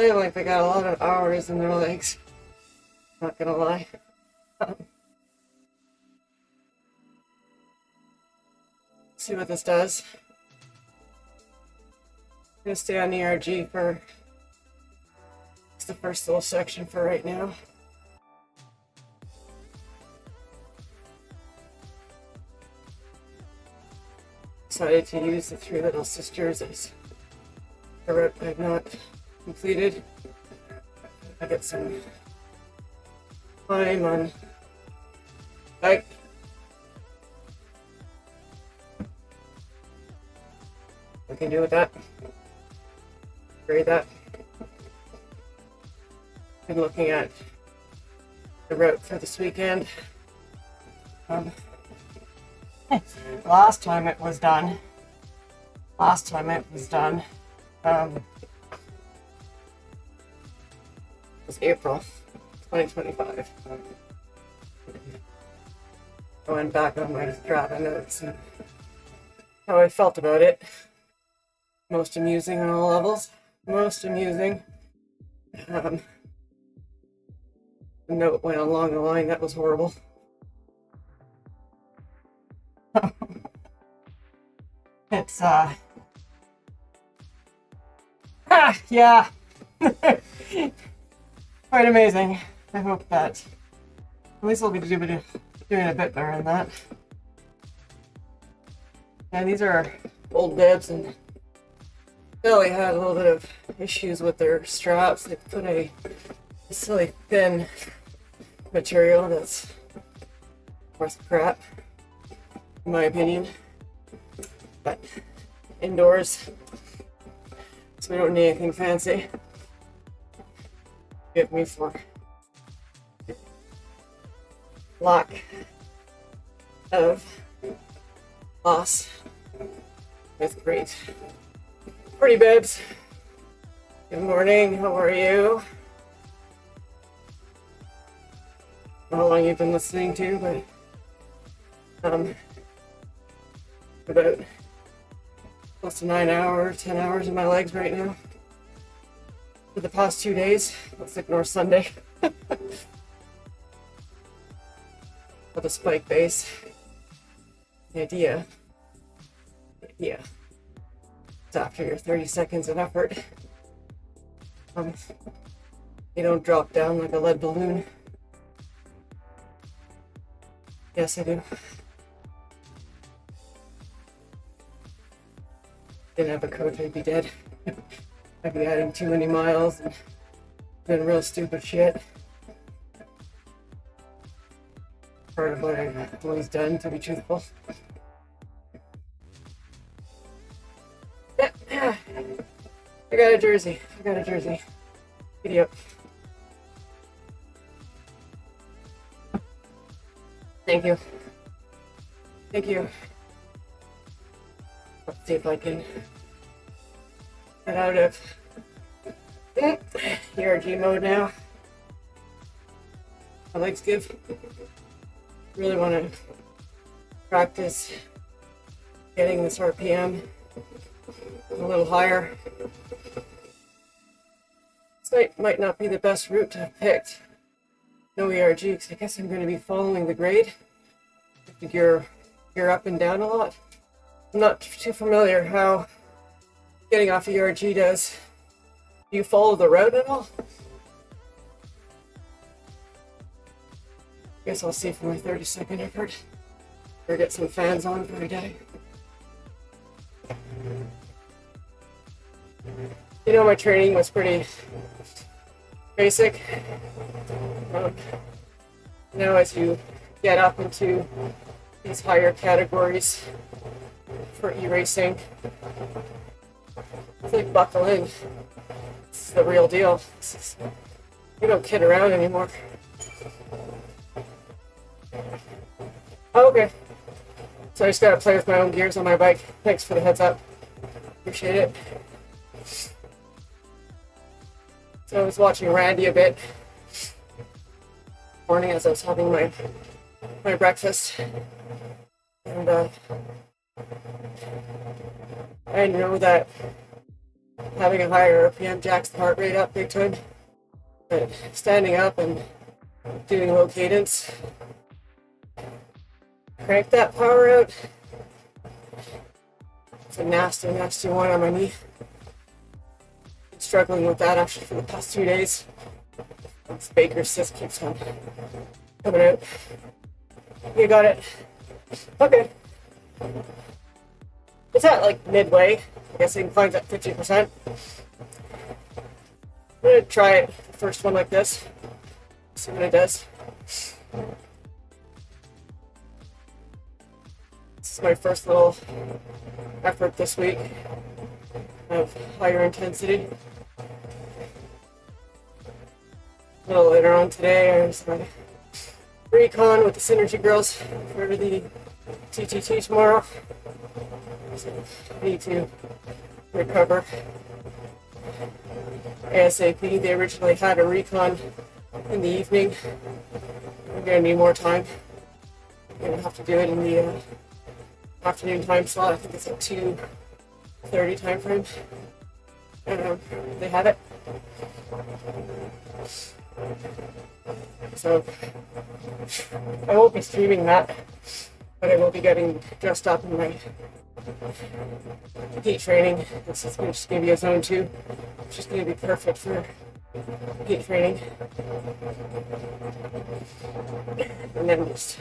They look like they got a lot of hours in their legs. Not gonna lie. See what this does. I'm gonna stay on ERG for it's the first little section for right now. Decided to use the Three Little Sisters as a route I've not completed. I get some time on bike. We can do with that. Grade that. Been looking at the route for this weekend. Last time it was done. Was April 2025. I went back on my Strava notes and how I felt about it. Most amusing on all levels. Most amusing. The note went along the line, that was horrible. It's yeah. Quite amazing. I hope that at least I'll be doing a bit better than that. And these are old bibs, and Billy had a little bit of issues with their straps. They put a silly thin material that's worth crap, in my opinion. But indoors, so we don't need anything fancy. Get me for lack of loss with great pretty bibs. Good morning, how are you? I don't know how long you've been listening to, but about close to 9 hours, 10 hours in my legs right now. For the past 2 days, let's ignore Sunday. With a spike base. The idea is after your 30 seconds of effort, you don't drop down like a lead balloon. Yes, I do. Didn't have a coach, I'd be dead. I'd be adding too many miles and doing real stupid shit. Part of what I've always done, to be truthful. I got a jersey. Giddy up. Thank you. Let's see if I can get out of ERG mode now. My legs give. Really want to practice getting this RPM a little higher. This might not be the best route to have picked. No ERG, because I guess I'm going to be following the grade. Have to gear up and down a lot. I'm not too familiar how getting off ERG does. Do you follow the route at all? Guess I'll see for my 30-second effort. Or get some fans on for a day. You know, my training was pretty basic. Now as you get up into these higher categories for e-racing, it's like buckle in. This is the real deal. You don't kid around anymore. Oh, okay. So I just gotta play with my own gears on my bike. Thanks for the heads up. Appreciate it. So I was watching Randy a bit morning as I was having my breakfast, and I know that Having a higher RPM jacks the heart rate up big time. But standing up and doing low cadence, crank that power out. It's a nasty, nasty one on my knee. Been struggling with that actually for the past 2 days. This Baker's cyst keeps on coming out. You got it. Okay. It's at like midway. I guess it inclines at 50%. I'm gonna try it, the first one like this. See what it does. This is my first little effort this week of higher intensity. A little later on today, there's my recon with the Synergy girls for the TTT tomorrow. So I need to recover ASAP. They originally had a recon in the evening. I'm gonna need more time. I'm gonna have to do it in the afternoon time slot. I think it's a 2:30 time frame. They have it. So I won't be streaming that, but I will be getting dressed up in my heat training. This is just going to be a zone 2, which is going to be perfect for heat training. And then just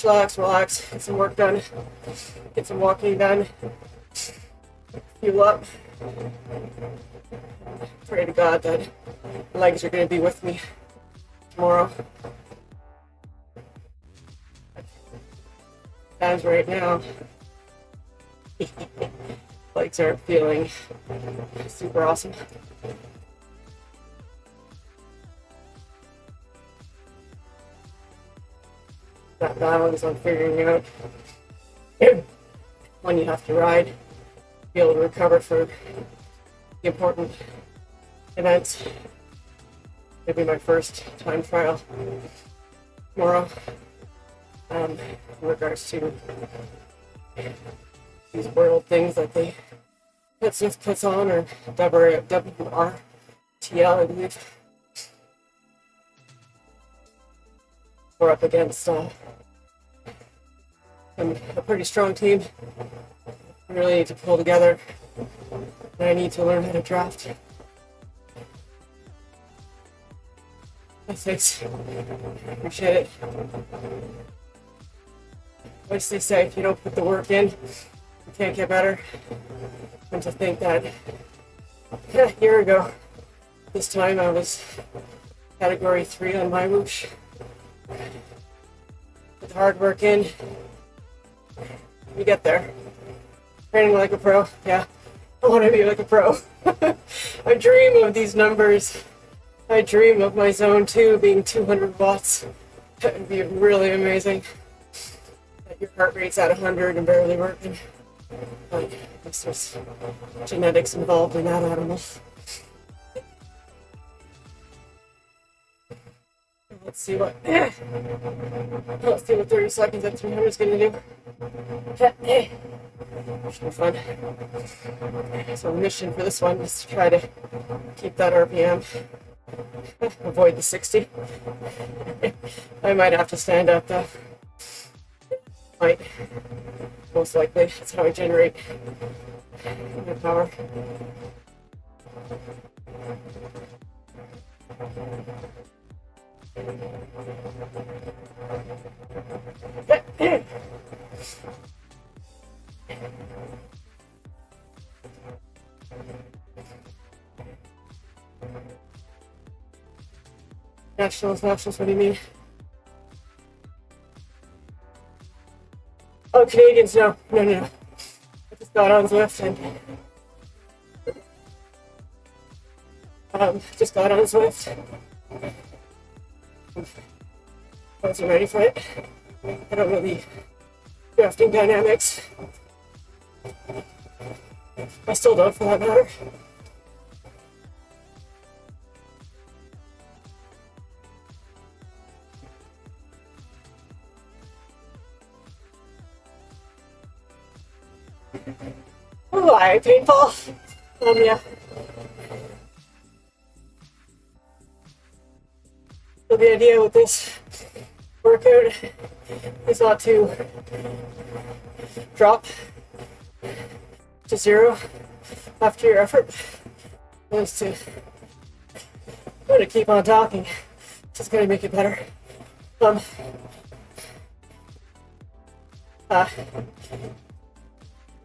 relax, get some work done, get some walking done, fuel up. Pray to God that my legs are going to be with me tomorrow. As right now, legs aren't feeling super awesome. That balance on figuring out when you have to ride, be able to recover for the important events. It'll be my first time trial tomorrow in regards to these world things that they puts on, or WRTL, I believe. We're up against a pretty strong team. I really need to pull together, and I need to learn how to draft. Thanks. Appreciate it. What do they say? If you don't put the work in, you can't get better. And to think that a year ago, this time I was category 3 on MyWhoosh. Put the hard work in, you get there. Training like a pro, yeah. I want to be like a pro. I dream of these numbers. I dream of my zone 2 being 200 watts. That would be really amazing. Your heart rate's at 100 and barely working. Like, I guess there's genetics involved in that, I don't know. Let's see what 30 seconds at 300 is gonna do. Should be fun. So the mission for this one is to try to keep that RPM. Avoid the 60. I might have to stand up though. Might. Most likely. That's how I generate my power. Nationals, what do you mean? Oh, Canadians, no. I just got on Zwift and just got on Zwift. I wasn't ready for it. I don't know the drafting dynamics. I still don't, for that matter. Why painful? Yeah. So the idea with this workout is not to drop to zero after your effort. Is to keep on talking. Just gonna make it better.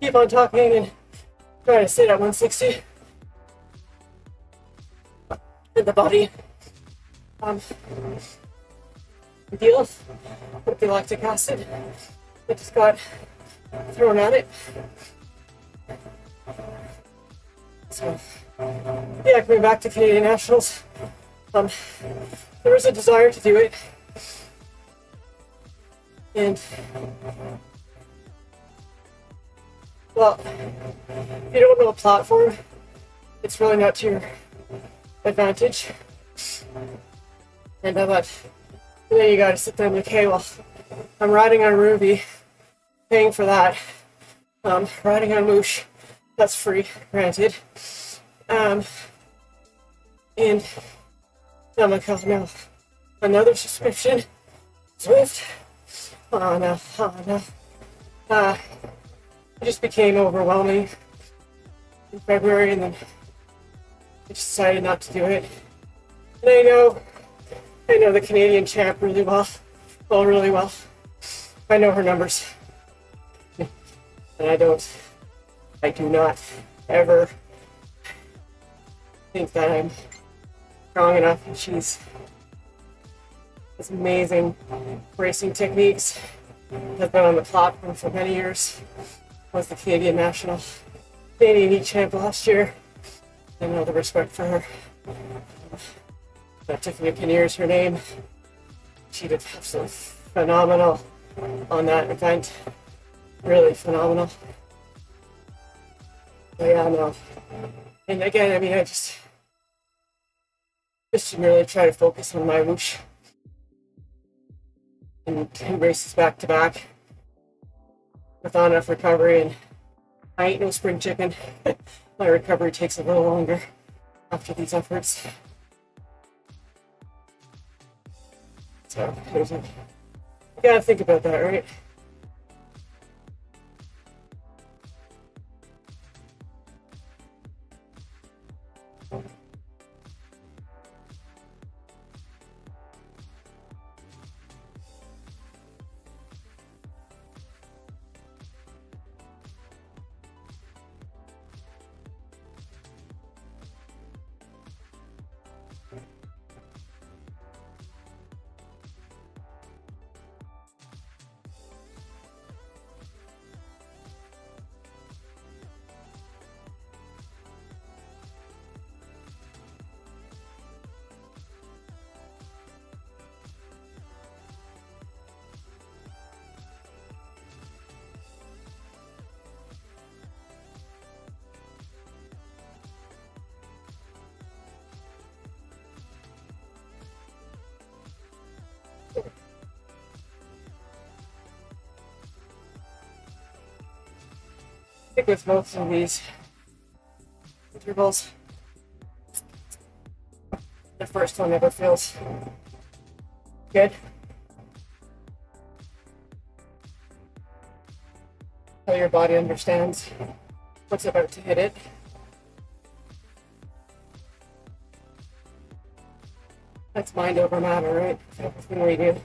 Keep on talking and try to sit at 160. And the body deals with the lactic acid that just got thrown at it. So, yeah, coming back to Canadian Nationals, there was a desire to do it, and well, if you don't know a platform, it's really not to your advantage. And then you gotta sit there and be like, hey, well, I'm riding on Ruby, paying for that. Riding on MyWhoosh, that's free, granted. And I'm like, oh no, another subscription, Swift. Oh no, oh no. It just became overwhelming in February, and then I just decided not to do it. And I know the Canadian champ really well, really well. I know her numbers, and I do not ever think that I'm strong enough. And she's has amazing racing techniques. Has been on the platform for many years. Was the Canadian heat champ last year. I know the respect for her. Tiffany Kinnear is her name. She did absolutely phenomenal on that event. Really phenomenal. But yeah, no. And again, I mean, I just should really try to focus on MyWhoosh and 2 races back to back without enough recovery. And I ain't no spring chicken. My recovery takes a little longer after these efforts. So you gotta think about that, right? I think with most of these intervals, the first one never feels good. How your body understands what's about to hit it. That's mind over matter, right? Everything we do.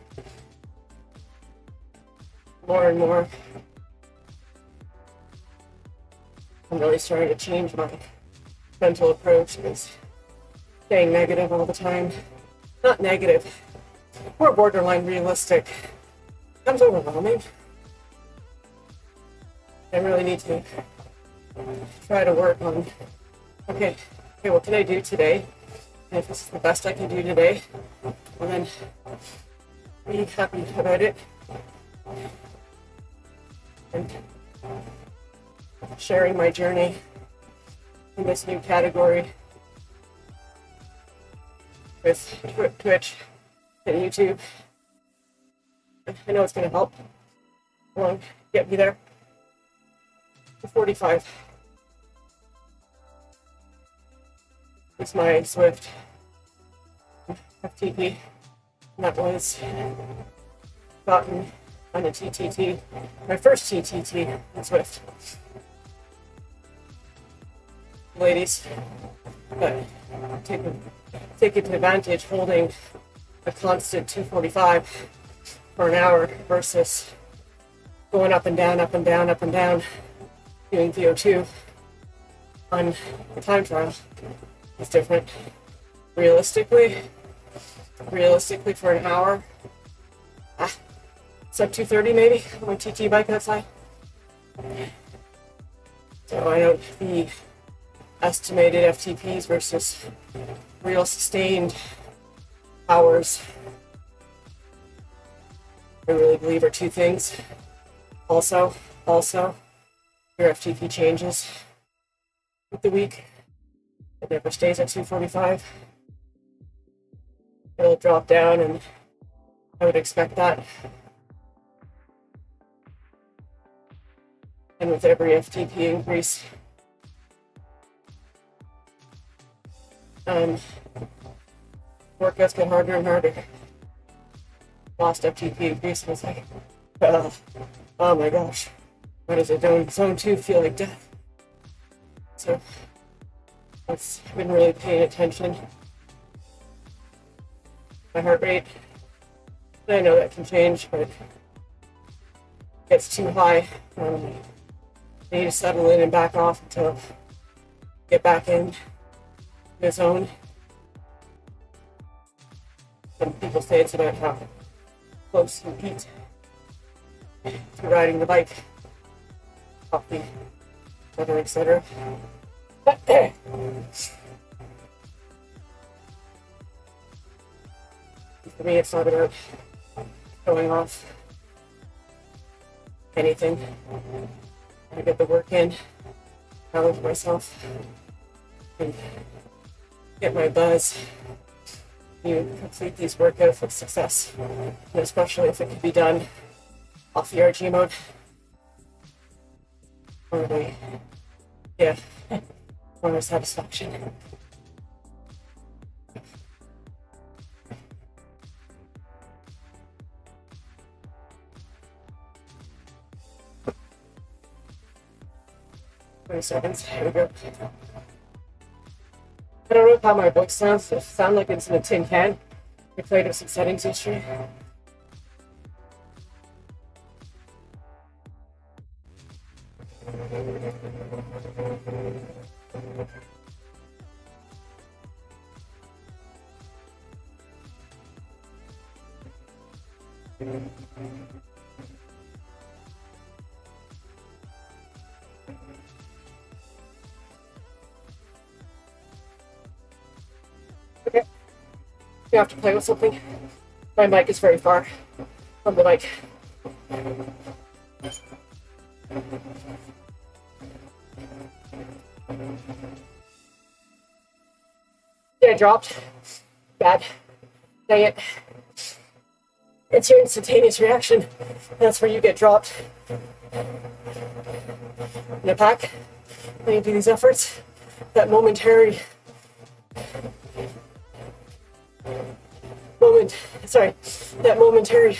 More and more, I'm really starting to change my mental approach because staying negative all the time, not negative, more borderline realistic, becomes overwhelming. I really need to try to work on, okay, what can I do today? And if this is the best I can do today, well then be happy about it. And sharing my journey in this new category with Twitch and YouTube. I know it's going to help get me there to 45. It's my Swift FTP. And that was gotten on a TTT, my first TTT in Swift. Ladies, but taking advantage holding a constant 245 for an hour versus going up and down, up and down, up and down, doing VO2 on the time trial is different. Realistically for an hour, sub 230 maybe on my TT bike outside. So I know the estimated FTPs versus real sustained hours, I really believe are two things. Also, your FTP changes with the week. It never stays at 245. It'll drop down, and I would expect that. And with every FTP increase, workouts get harder and harder. Last FTP increase was like, oh my gosh, why does it zone 2 feel like death? So I've been really paying attention. My heart rate, and I know that can change, but it gets too high. I need to settle in and back off until I get back in the zone. Some people say it's about how close you eat to riding the bike, coffee, etc. For me, it's not about showing off anything. I get the work in, challenge myself, and get my buzz. You complete these workouts with success, and especially if it can be done off the RG mode. Or more satisfaction. Seconds. Here we go. I don't know how my book sounds. It sounds like it's in a tin can. I played with some settings yesterday. Okay, you have to play with something. My mic is very far from the mic. Yeah, dropped. Bad. Dang it. It's your instantaneous reaction. That's where you get dropped. In a pack, when you do these efforts, that momentary that momentary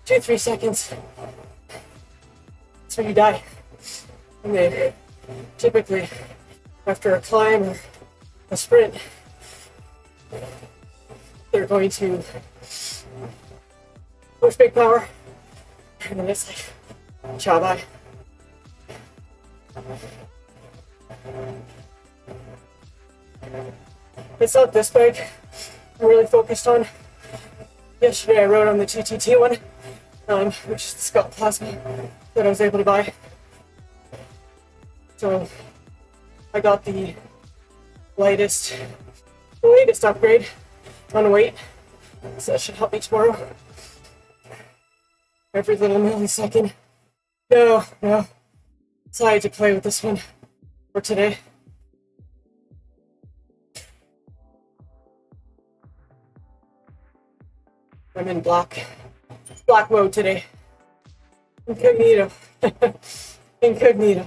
2-3 seconds, that's where you die. And then typically after a climb or a sprint, they're going to push big power, and then it's like, ciao, bye. It's not this big. I'm really focused on. Yesterday I rode on the TTT one, which is the Scott Plasma that I was able to buy. So I got the latest upgrade on weight, so that should help me tomorrow. Every little millisecond. No. So I had to play with this one for today. I'm in black mode today. Incognito. Incognito.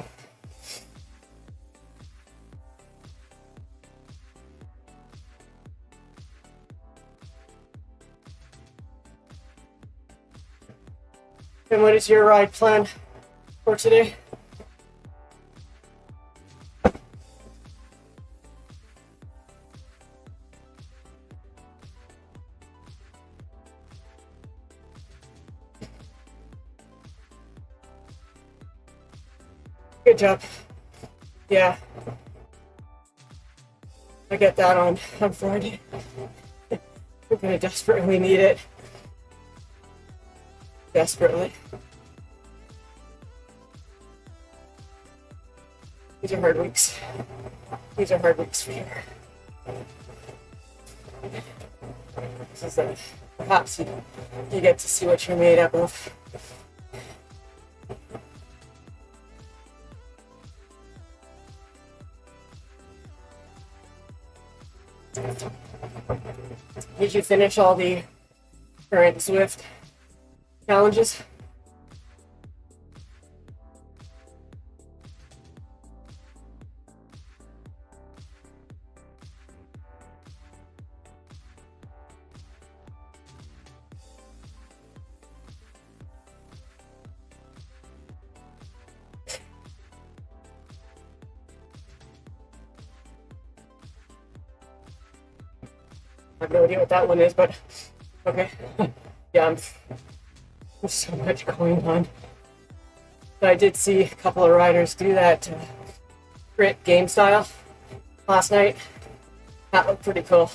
And what is your ride plan for today? Good job. Yeah. I get that on Friday. We're gonna desperately need it. Desperately. These are hard weeks. These are hard weeks for you. This is perhaps you get to see what you're made up of. Did you finish all the current Swift challenges? I have no idea what that one is, but okay. Yeah, there's so much going on. But I did see a couple of riders do that crit game style last night. That looked pretty cool.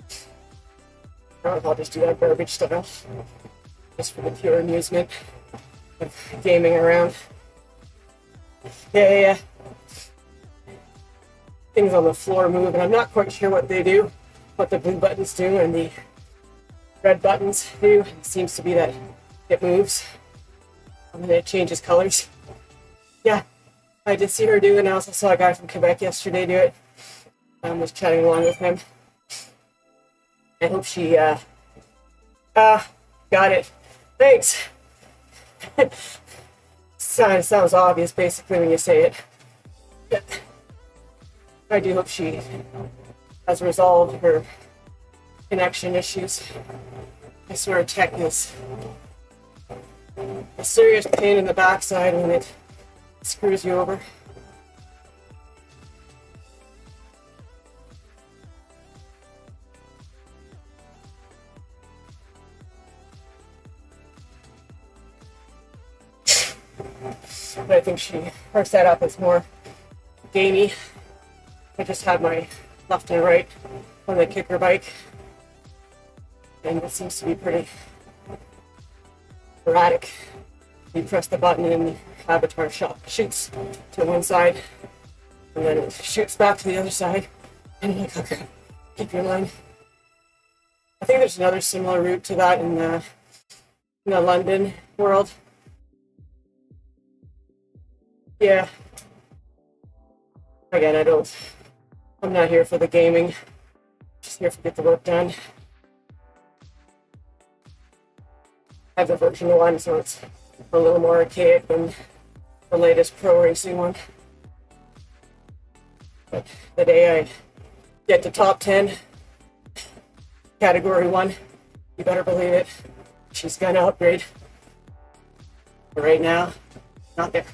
I don't know if I'll just do that garbage style, just for the pure amusement of gaming around. Yeah. Things on the floor move, and I'm not quite sure what they do. What the blue buttons do and the red buttons do. It seems to be that it moves and then it changes colors. Yeah, I did see her do it, and I also saw a guy from Quebec yesterday do it. I was chatting along with him. I hope she got it. Thanks. Sounds obvious basically when you say it. But I do hope she has resolved her connection issues. I swear tech is a serious pain in the backside when it screws you over. But I think her setup is more gamey. I just have my left and right on the kicker bike, and it seems to be pretty erratic. You press the button and the avatar shoots to one side, and then it shoots back to the other side, and you're like, okay, keep your line. I think there's another similar route to that in the London world. Yeah. Again, I'm not here for the gaming, just here to get the work done. I have the version 1, so it's a little more archaic than the latest pro racing one. But the day I get to top 10, category 1, you better believe it, she's gonna upgrade. But right now, not there.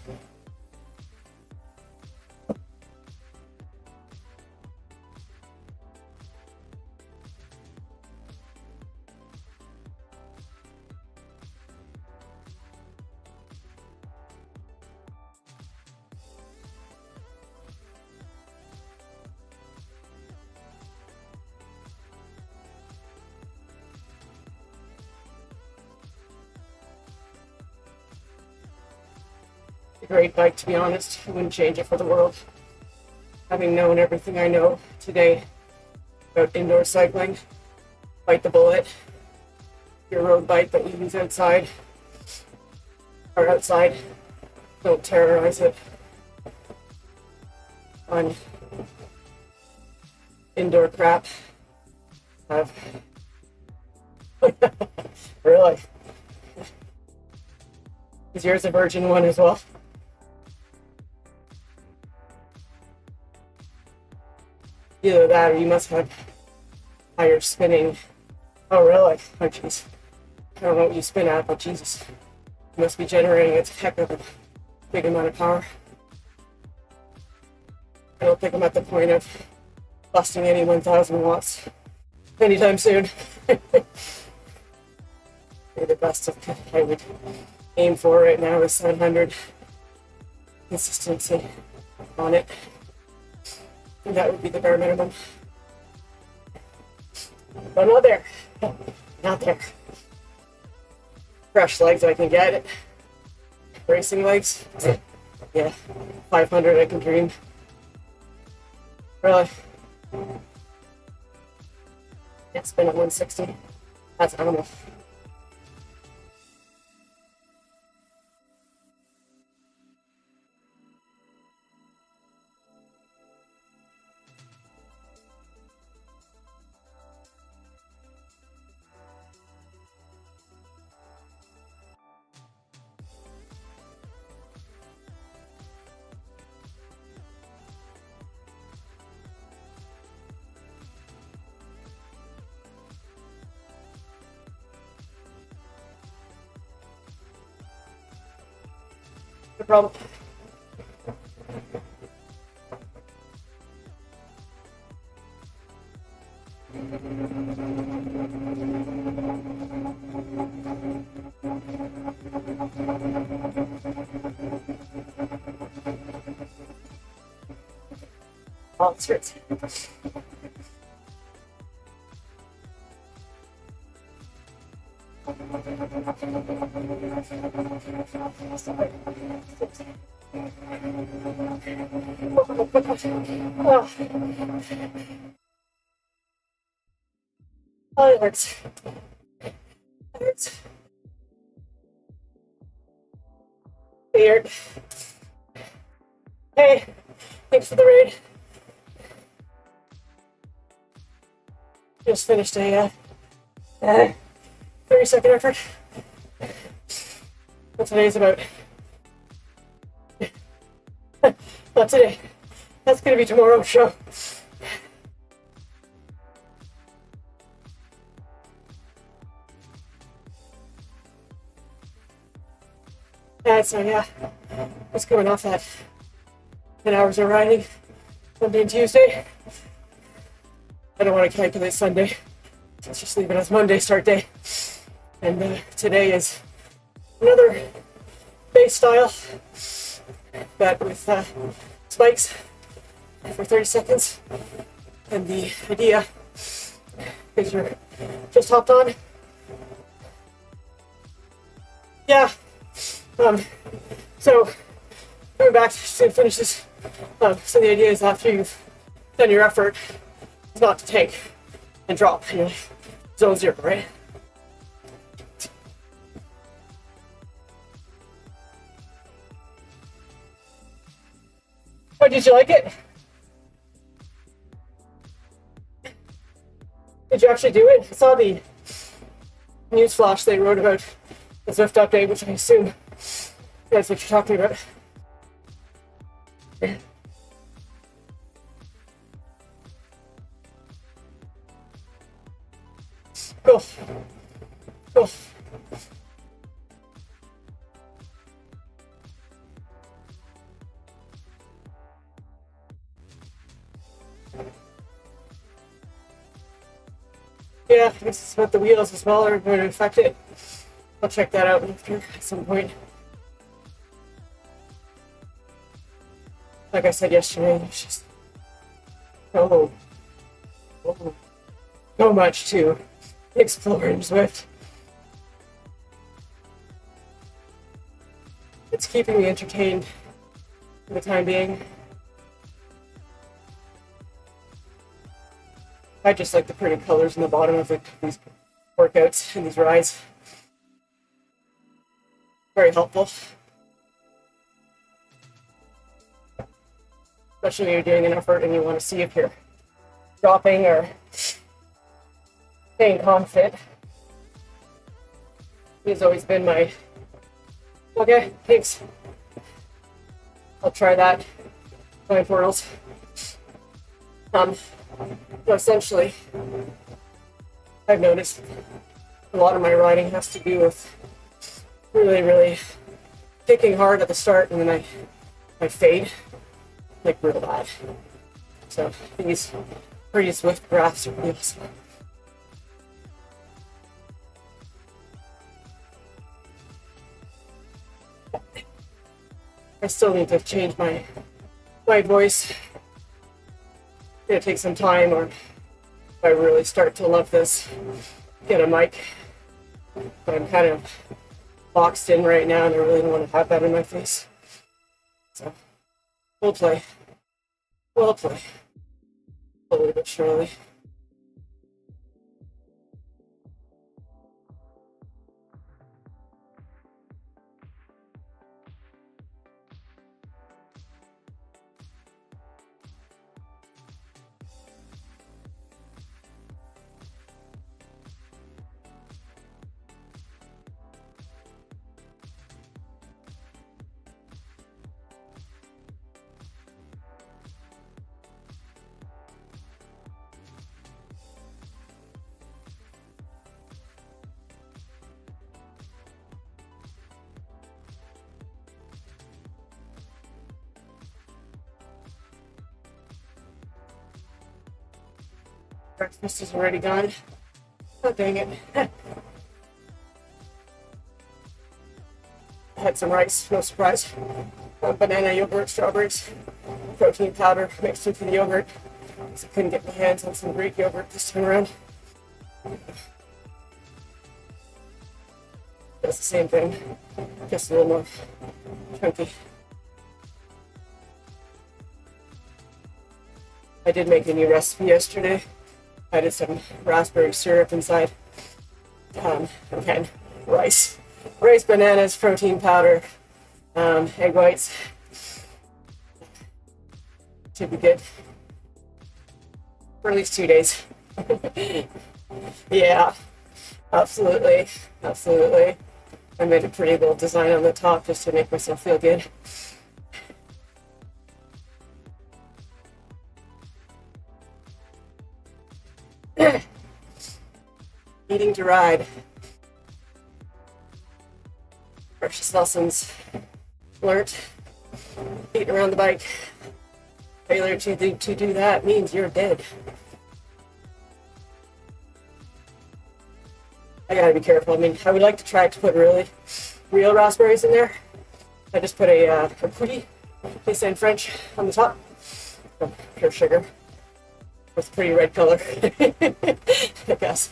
A great bike, to be honest. I wouldn't change it for the world. Having known everything I know today about indoor cycling, bite the bullet. Your road bike that you use outside, or outside, don't terrorize it on indoor crap. Really? Is yours a Virgin one as well? Either that or you must have higher spinning. Oh, really? Oh, jeez. I don't know what you spin at, but Jesus. must be generating a heck of a big amount of power. I don't think I'm at the point of busting any 1,000 watts anytime soon. Maybe the best I would aim for right now is 700 consistency on it. And that would be the bare minimum. But not there. Not there. Fresh legs I can get. Racing legs. Yeah. 500 I can dream. Really. Yeah, spin at 160. That's animal. No problem. Oh, it hurts. Oh, it hurts. It hurts. Weird. Hey, thanks for the raid. Just finished a 30-second effort. What today's about. Not today. That's gonna be tomorrow's show. So yeah, just coming off that 10 hours of riding Monday and Tuesday. I don't want to calculate Sunday. Let's just leave it as Monday start day. And today is another base style, but with spikes for 30 seconds. And the idea is you're just hopped on. Yeah. So going back to finish this. So the idea is after you've done your effort, is not to take and drop. You know, zone zero, right? Oh, did you like it? Did you actually do it? I saw the news flash they wrote about the Zwift update, which I assume that's what you're talking about. Cool. Cool. Yeah, I guess it's about the wheels as well are going to affect it. I'll check that out after at some point. Like I said yesterday, there's just so much to explore in Zwift. It's keeping me entertained for the time being. I just like the pretty colors in the bottom of these workouts and these rides. Very helpful. Especially when you're doing an effort and you want to see if you're dropping or staying confident. It's always been my, okay, thanks. I'll try that going forwards. So essentially, I've noticed a lot of my riding has to do with really, really kicking hard at the start, and then I fade like real bad. So these pretty swift graphs are really awesome. I still need to change my voice. It's gonna take some time, or if I really start to love this, get a mic. But I'm kind of boxed in right now, and I really don't want to have that in my face. So we'll play. We'll play. Slowly but surely. Breakfast is already gone. Oh, dang it. I had some rice, no surprise. Banana, yogurt, strawberries, protein powder mixed into the yogurt. So I couldn't get my hands on some Greek yogurt this time around. That's the same thing, just a little more chunky. I did make a new recipe yesterday. I did some raspberry syrup inside. Again, rice, bananas, protein powder, egg whites. Should be good for at least 2 days. Yeah, absolutely. I made a pretty little design on the top just to make myself feel good. Eating to ride. Precious lessons learned. Eating around the bike. Failure to do that means you're dead. I gotta be careful. I mean, I would like to try to put real raspberries in there. I just put a pudding, they say in French, on the top. Oh, pure sugar. With a pretty red color, I guess.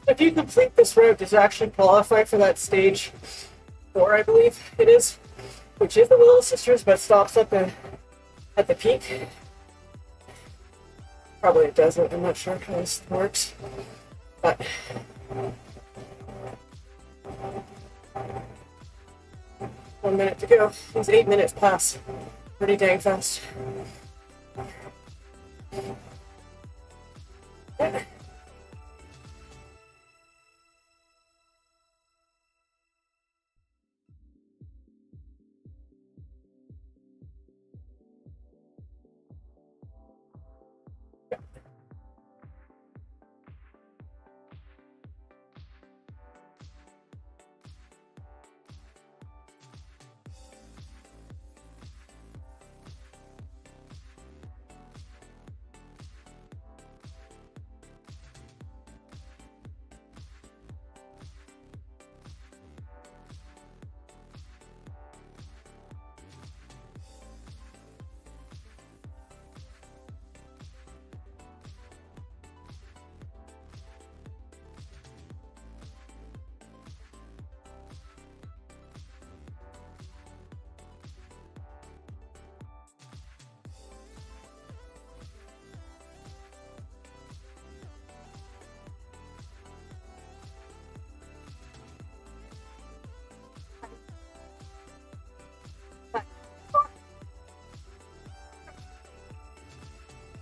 If you complete this route, does actually qualify for that stage 4, I believe it is, which is the Little Sisters, but stops at the peak. Probably it doesn't. I'm not sure how this works, but one minute to go. These 8 minutes pass pretty dang fast.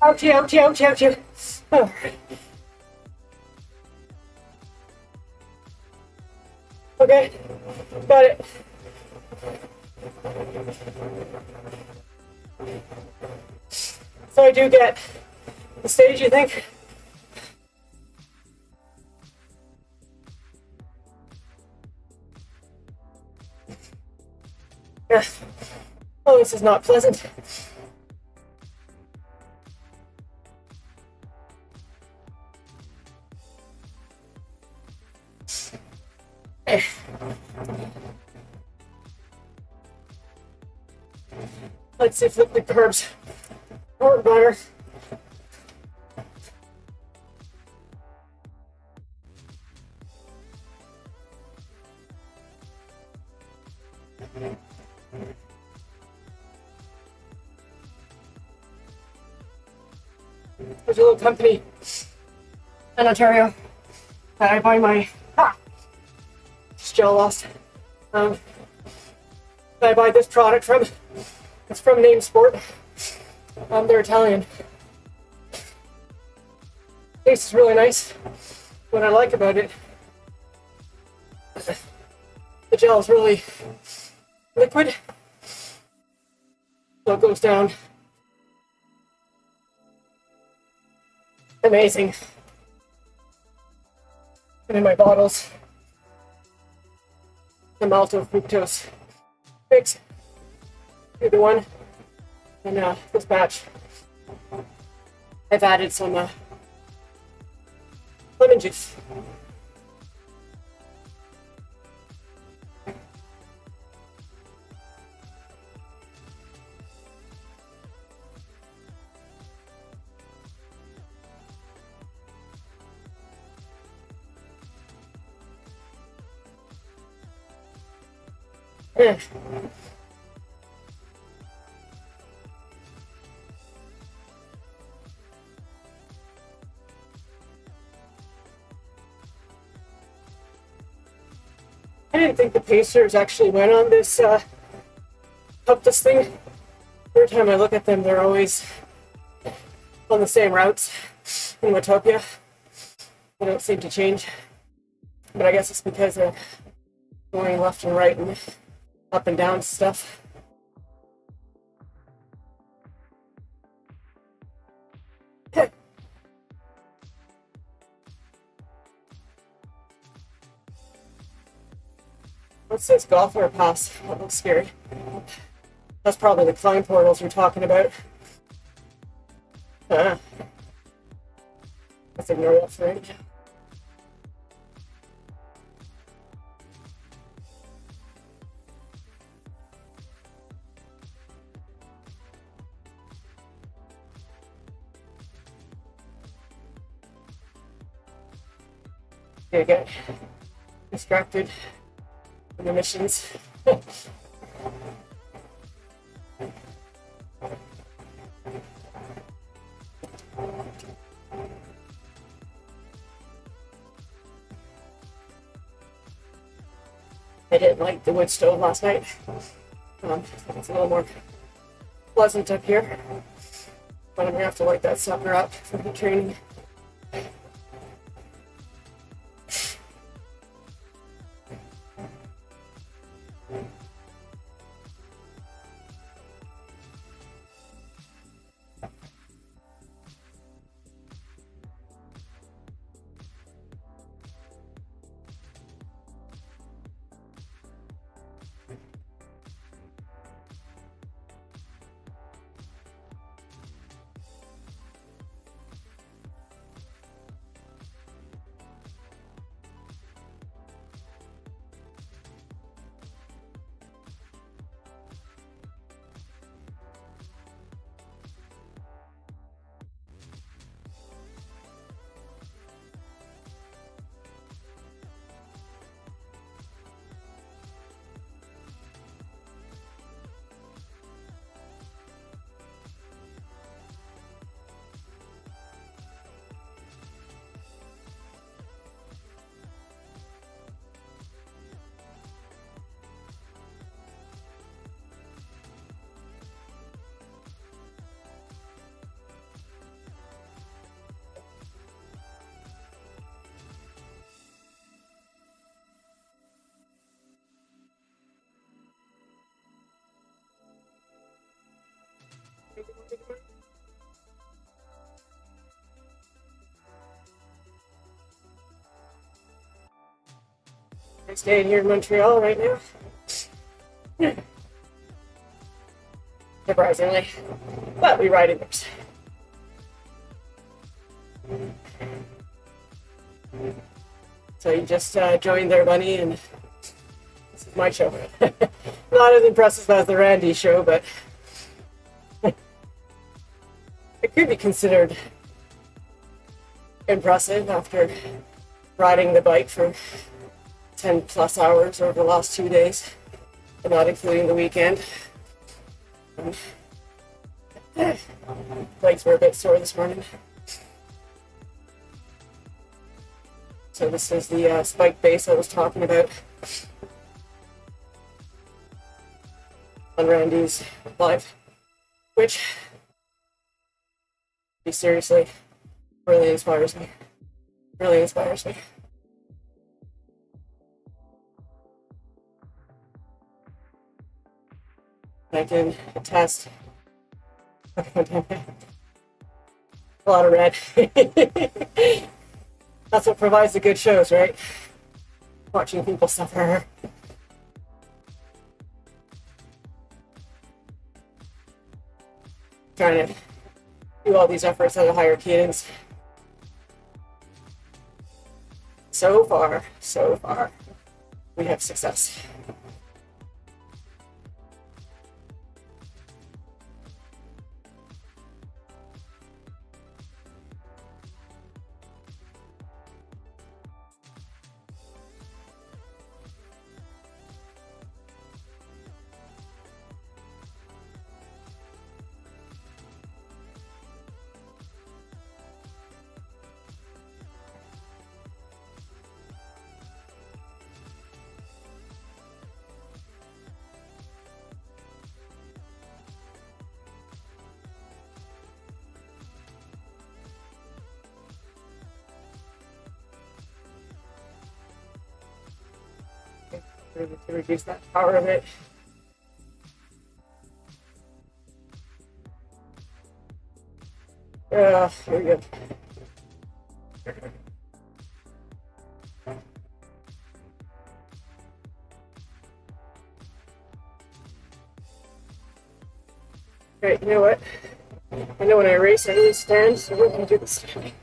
Ouchie, ouchie, ouchie, ouchie. Oh. Okay, got it. So I do get the stage, you think? Yeah. Oh, this is not pleasant. Okay. Let's see if liquid carbs work better. There's a little company in Ontario that I buy my just gel lost. I buy this product from. It's from Name Sport. They're Italian. Tastes really nice. What I like about it, the gel is really liquid, so it goes down amazing. And in my bottles, the malto fructose mix, either one. And this batch, I've added some lemon juice. I didn't think the pacers actually went on this up this thing. Every time I look at them, they're always on the same routes in Watopia. They don't seem to change. But I guess it's because they're going left and right and up and down stuff. What's this golfer pass? That looks scary. That's probably the climb portals you're talking about. Let's ignore that for right now. Okay, get distracted from the missions. I didn't like the wood stove last night. It's a little more pleasant up here, but I'm gonna have to light that sucker up for the training. nice day here in Montreal right now. Surprisingly. But we ride indoors. So you just joined their bunny, and this is my show. Not as impressive as the Randy show, but it could be considered impressive after riding the bike for 10 plus hours over the last 2 days, and not including the weekend. Legs were a bit sore this morning. So this is the spike base I was talking about on Randy's live, which, seriously, really inspires me. Really inspires me. I can attest. A lot of red. That's what provides the good shows, right? Watching people suffer. Trying to do all these efforts at a higher cadence. So far, we have success. To reduce that power of it. Here we go. Alright, you know what? I know when I race, I always stand, so we're going to do the standing.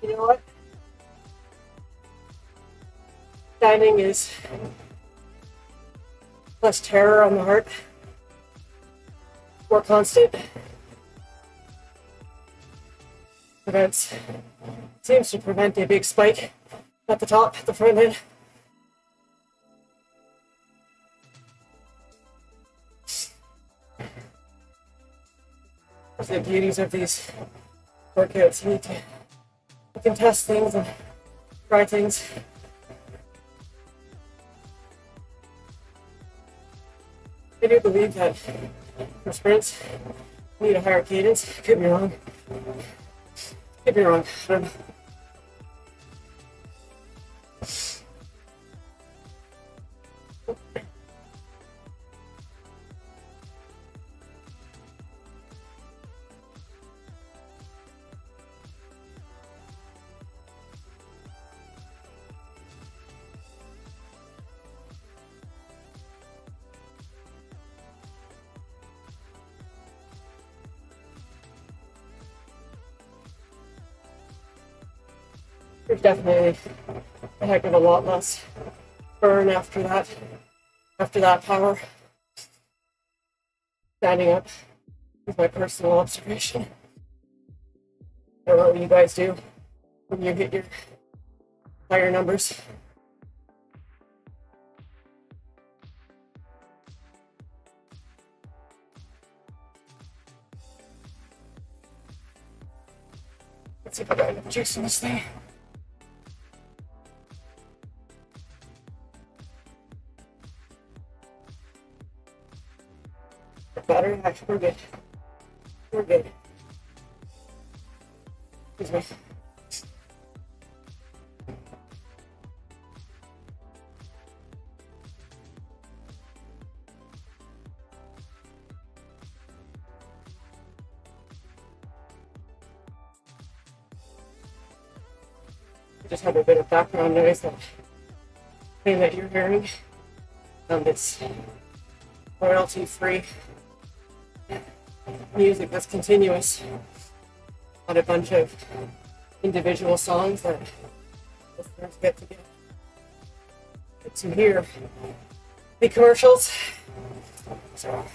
You know what? Standing is less terror on the heart, more constant. Seems to prevent a big spike at the top, at the front end. There's the beauties of these workouts. You can test things and try things. I do believe that for sprints, you need a higher cadence. Could be wrong. Could be wrong. There's definitely a heck of a lot less burn after that power. Standing up is my personal observation. I don't know what you guys do when you hit your higher numbers. Let's see if I got enough juice in this thing. battery. Actually, we're good. We're good. Excuse me. Just have a bit of background noise that thing that you're hearing. It's royalty-free music that's continuous, not a bunch of individual songs that listeners get to hear the commercials. So.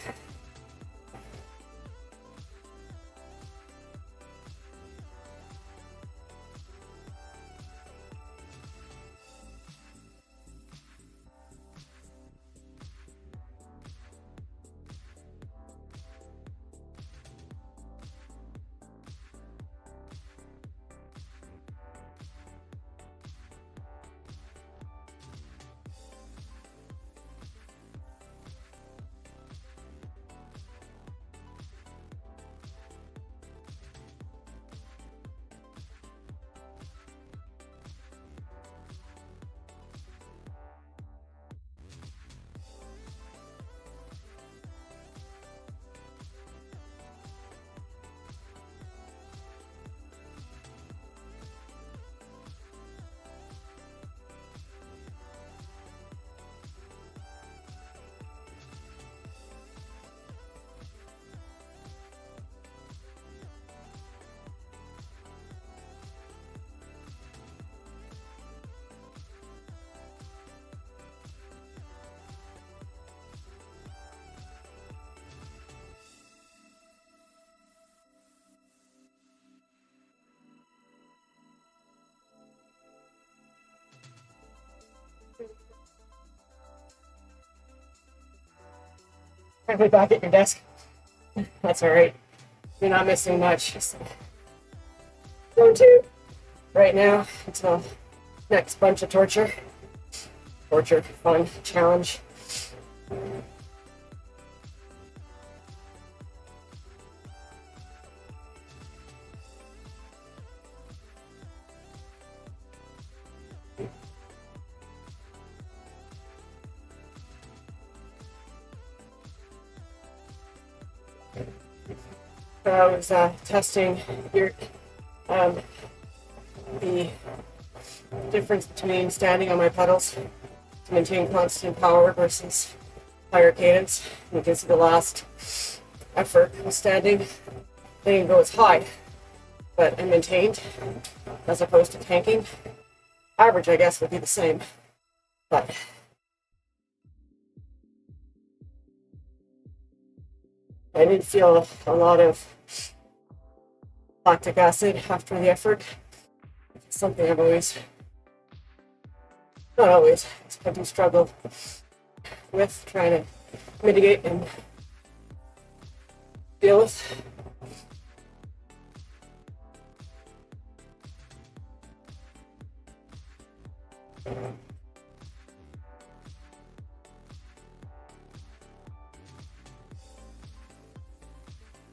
Probably back at your desk. That's alright. You're not missing much. Just go to right now until next bunch of torture. Torture, fun, challenge. 'Cause I was testing the difference between standing on my pedals to maintain constant power versus higher cadence. You can see the last effort was standing. They didn't go as high, but I maintained as opposed to tanking. Average, I guess, would be the same, but I didn't feel a lot of lactic acid after the effort. It's something I've always, not always, I do struggle with trying to mitigate and deal with.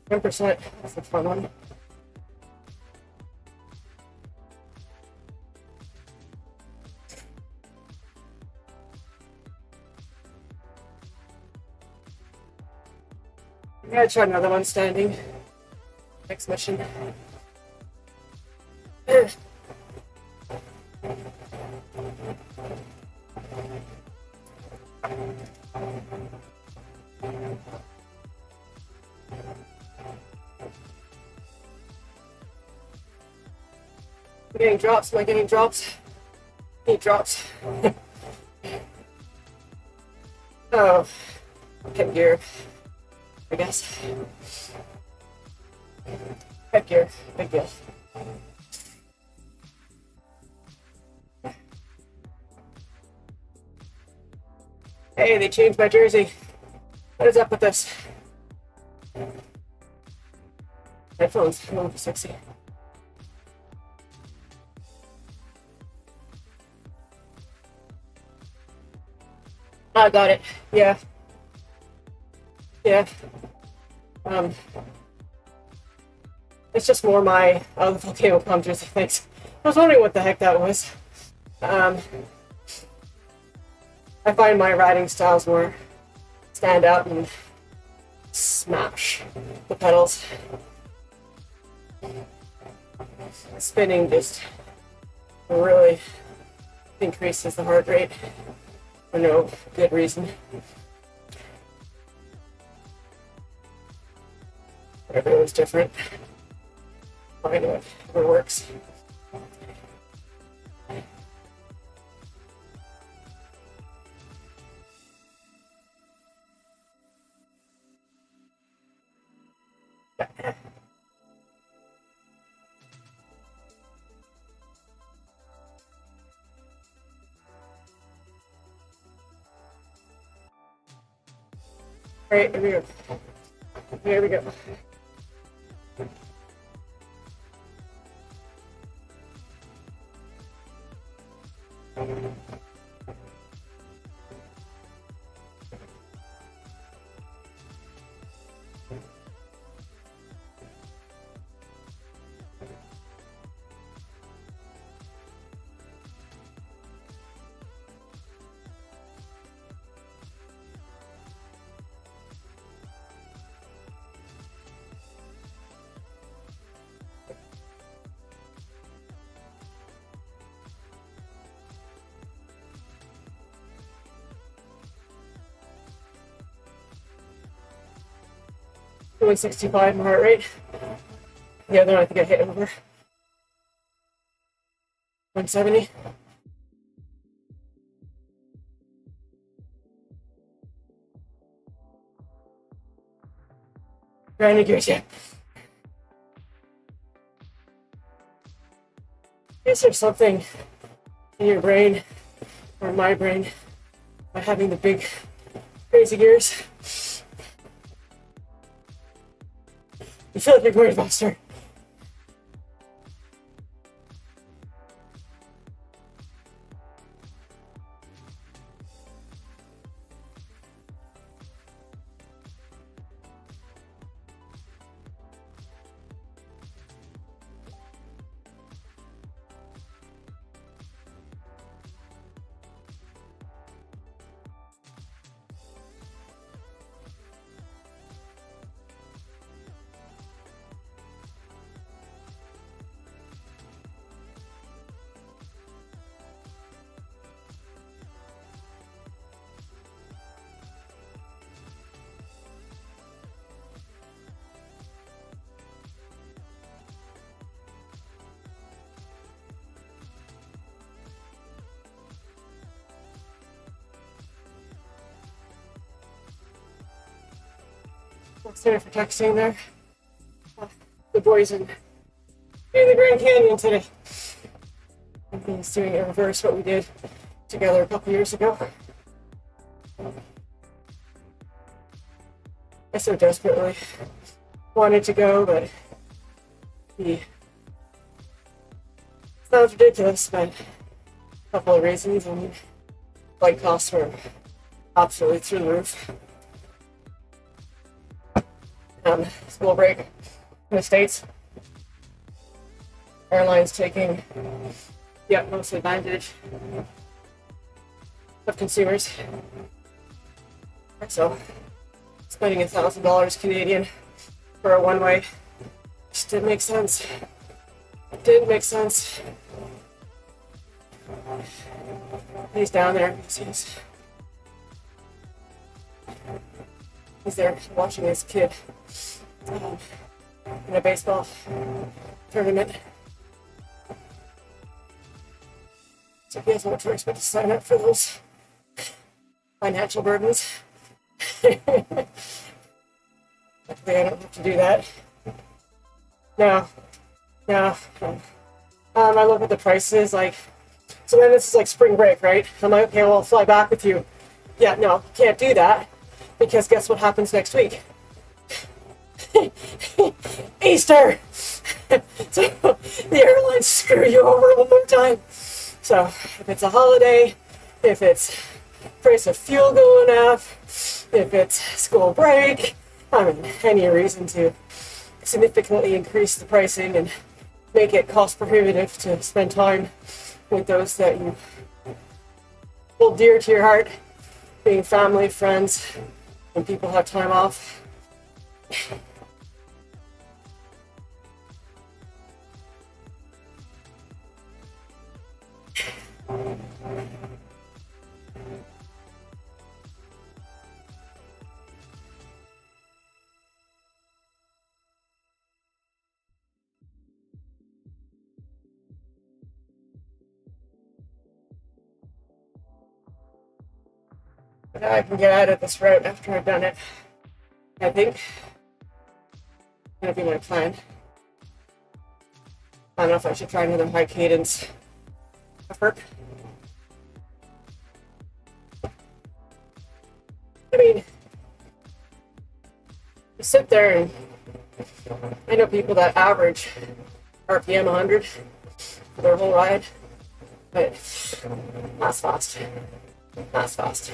%, that's a fun one. I'm gonna try another one standing. Next mission. I'm getting drops. Am I getting drops? Need drops. Oh, headgear, I guess. Headgear, big deal. Hey, they changed my jersey. What is up with this? Headphones, oh, sexy. I got it. Yeah. Yeah. Um, it's just more my the volcano palm juice things. I was wondering what the heck that was. I find my riding styles more stand out and smash the pedals. Spinning just really increases the heart rate for no good reason. Everyone's different. Find whatever works. All right, here we go. Here we go. Doing 65 in heart rate. The other one I think I hit over 170. Grinding gears, yeah. Is there something in your brain or my brain by having the big crazy gears? You feel like you're going faster. Sorry for texting there. The boys in the Grand Canyon today. He's doing in reverse what we did together a couple years ago. I so desperately wanted to go, but he sounds ridiculous, but a couple of reasons. I mean, flight costs were absolutely through the roof. School break in the States. Airlines taking the utmost advantage of consumers. So, spending $1,000 Canadian for a one-way just didn't make sense. It didn't make sense. He's down there because he's there watching his kid in a baseball tournament. So he has no choice but to sign up for those financial burdens. Luckily, I don't have to do that. No. I look at the prices, like, so then this is like spring break, right? I'm like, okay, well, I'll fly back with you. Yeah, no, can't do that, because guess what happens next week? Easter! So the airlines screw you over one more time. So if it's a holiday, if it's price of fuel going up, if it's school break, any reason to significantly increase the pricing and make it cost prohibitive to spend time with those that you hold dear to your heart, being family, friends, when people have time off. But I can get out of this route after I've done it. I think that'll be my plan. I don't know if I should try another high cadence effort. I mean, you sit there and I know people that average RPM 100 for their whole ride, but that's fast. That's fast.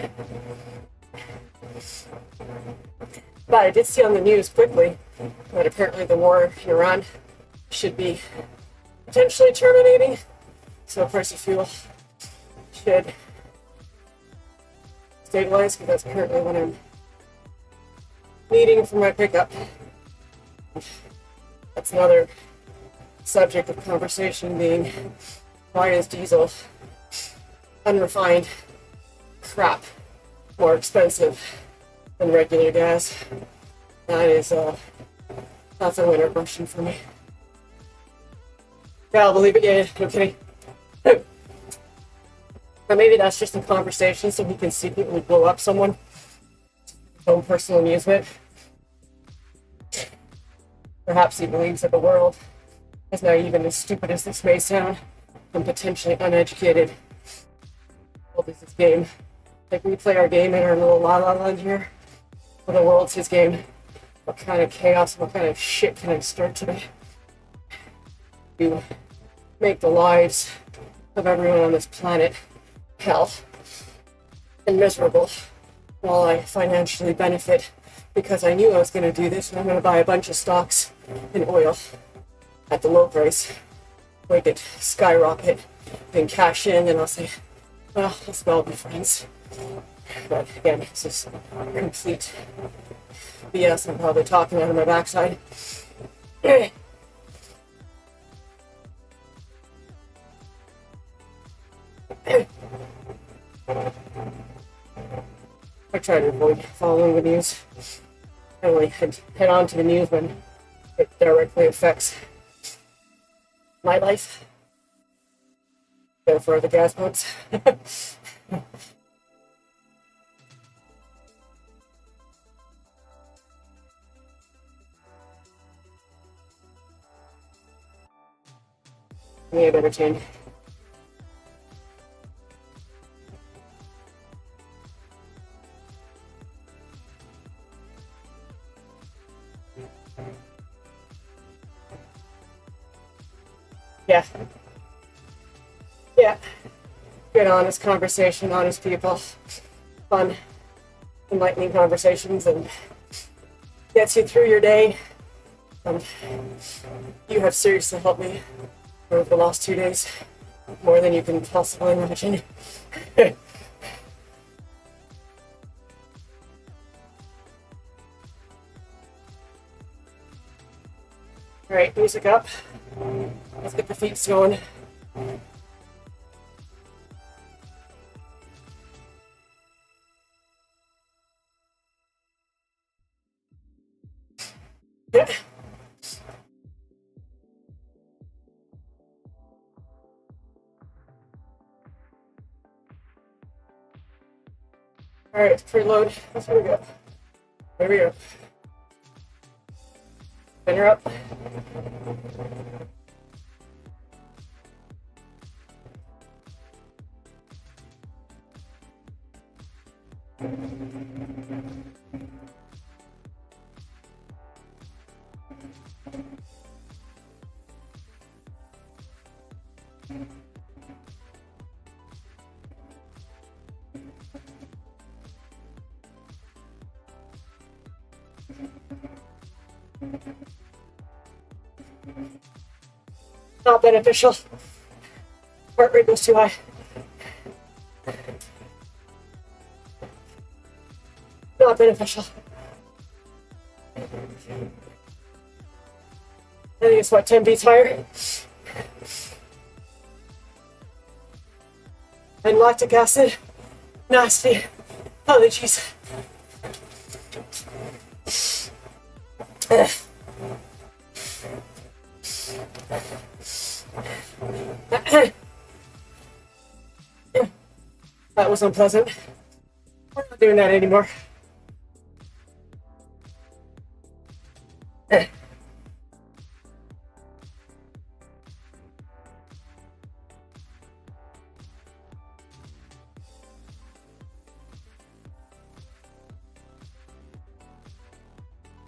But I did see on the news quickly that apparently the war in Iran should be potentially terminating, so price of fuel should stabilize, because that's currently what I'm needing for my pickup. That's another subject of conversation, being why is diesel unrefined crap more expensive than regular gas? That's a winner question for me. Yeah, I'll believe it. Yeah, no kidding. Or maybe that's just a conversation so he can see people blow up someone. His own personal amusement. Perhaps he believes that the world is naive and as stupid as this may sound, and potentially uneducated. Well, this is game. Like, we play our game in our little la-la land here. Well, the world's his game. What kind of chaos, what kind of shit can I start today? To make the lives of everyone on this planet hell and miserable, while I financially benefit because I knew I was going to do this, and I'm going to buy a bunch of stocks in oil at the low price, make it skyrocket, then cash in, and I'll say, well, let's all be friends. But again, this is complete BS. I'm probably talking out of my backside. I try to avoid following the news. I only head on to the news when it directly affects my life. Therefore, the gas pumps. Maybe I better change. Yeah. Yeah. Good, honest conversation, honest people. Fun, enlightening conversations, and gets you through your day. And you have seriously helped me over the last 2 days. More than you can possibly imagine. Alright, music up. Let's get the feet going. Yeah. Alright, it's preload. Let's here we go. There we go. Spinner up. Not beneficial. Heart rate goes too high. Not beneficial. I think it's what, 10 beats higher? And lactic acid, nasty. Holy jeez. That was unpleasant. We're not doing that anymore.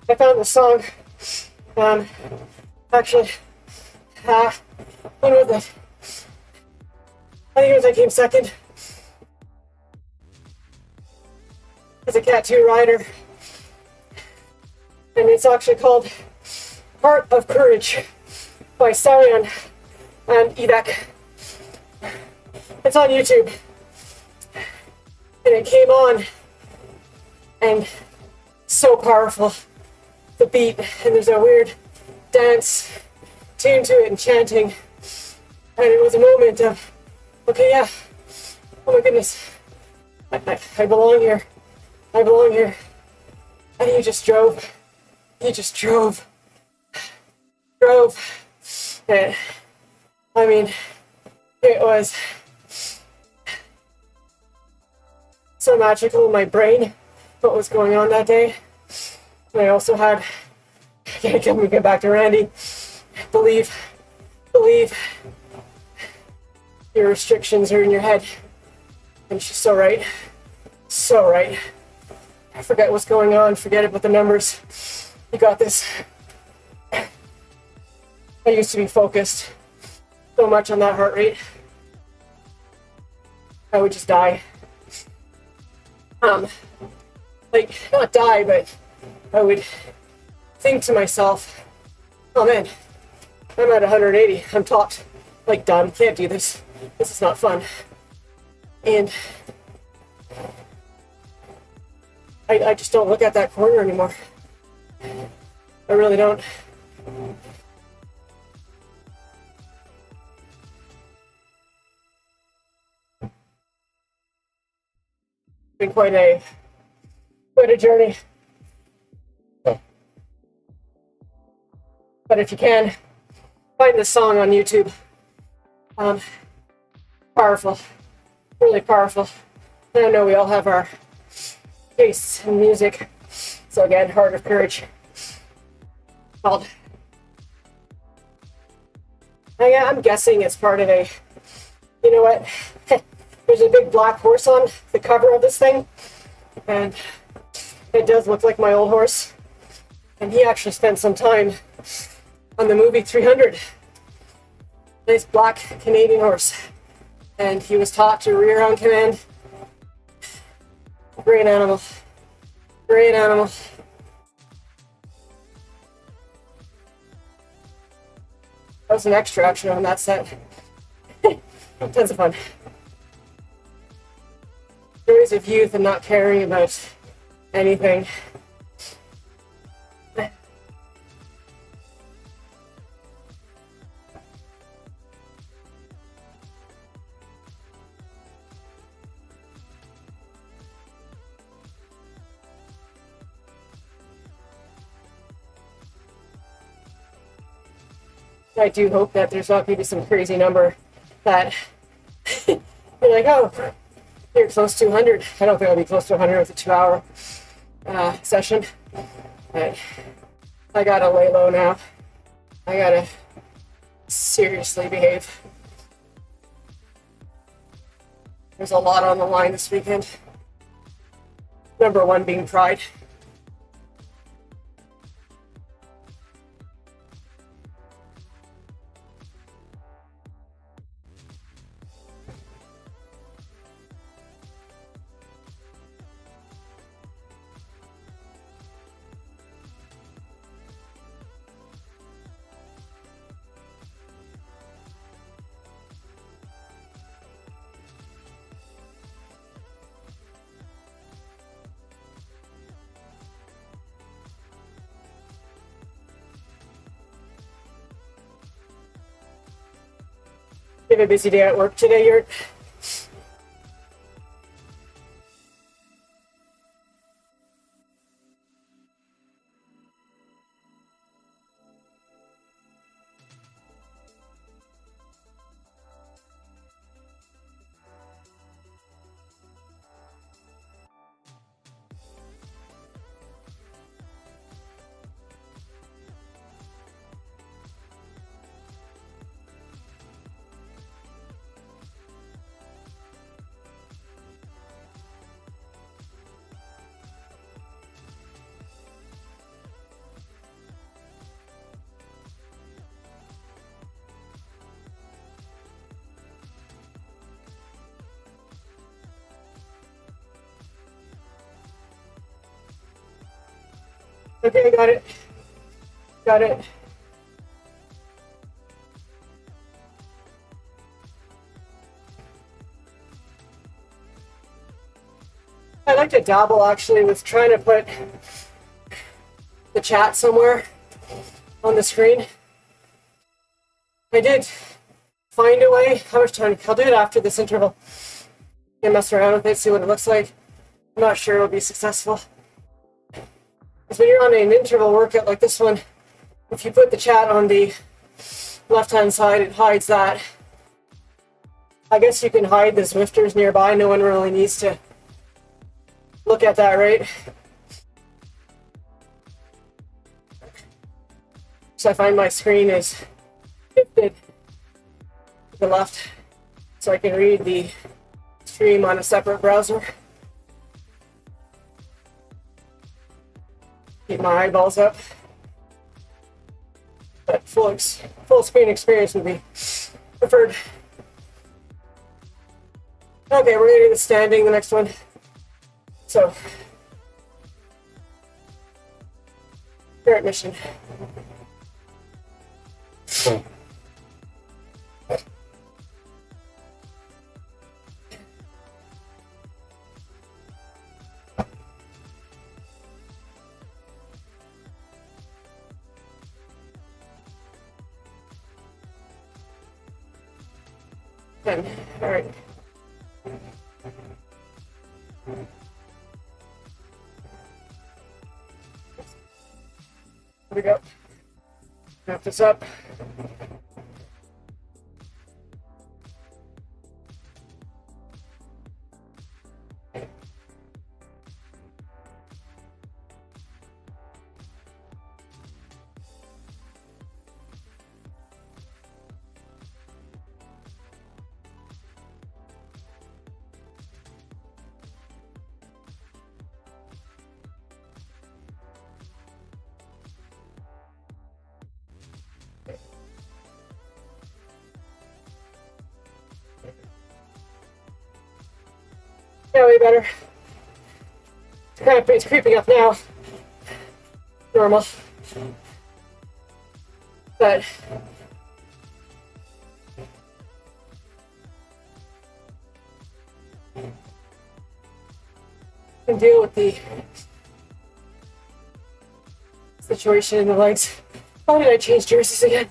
I found the song. Actually, when was it? I think it was I came second. It's a Cat 2 rider. And it's actually called Heart of Courage by Sarian and Evek. It's on YouTube. And it came on, and so powerful. The beat, and there's a weird dance tune to it and chanting. And it was a moment of, okay, yeah, oh my goodness, I belong here. I belong here. And he just drove. And, I mean, it was so magical in my brain, what was going on that day. And I also had, can we get back to Randy? Believe your restrictions are in your head. And she's so right. So right. Forget what's going on. Forget about the numbers. You got this. I used to be focused so much on that heart rate. I would just die. Like, not die, but I would think to myself, oh man, I'm at 180. I'm topped. Like, done. Can't do this. This is not fun. And I just don't look at that corner anymore. I really don't. It's been quite a journey. But if you can, find this song on YouTube. Powerful. Really powerful. And I know we all have our tastes in music. So again, Heart of Courage. Called. I'm guessing it's part of a, you know what? There's a big black horse on the cover of this thing. And it does look like my old horse. And he actually spent some time on the movie 300. Nice black Canadian horse. And he was taught to rear on command. Great animal. Great animal. That was an extra actually on that set. Tons of fun. Stories of youth and not caring about anything. I do hope that there's not going to be some crazy number that you're like, oh, you're close to 100. I don't think I'll be close to 100 with a 2-hour session. But I gotta lay low now. I gotta seriously behave. There's a lot on the line this weekend. Number one being pride. You have a busy day at work today, Yurt? Okay, got it. Got it. I like to dabble actually with trying to put the chat somewhere on the screen. I did find a way. How much time? I'll do it after this interval and mess around with it, see what it looks like. I'm not sure it'll be successful. Because when you're on an interval workout like this one, if you put the chat on the left-hand side, it hides that. I guess you can hide the Zwifters nearby. No one really needs to look at that, right? So I find my screen is shifted to the left so I can read the stream on a separate browser. Keep my eyeballs up. But full screen experience would be preferred. Okay, we're gonna do the standing, the next one. So, current mission. All right. Here we go. Wrap this up. Yeah, way better. It's creeping up now. Normal. But I can deal with the situation in the legs. Why did I change jerseys again?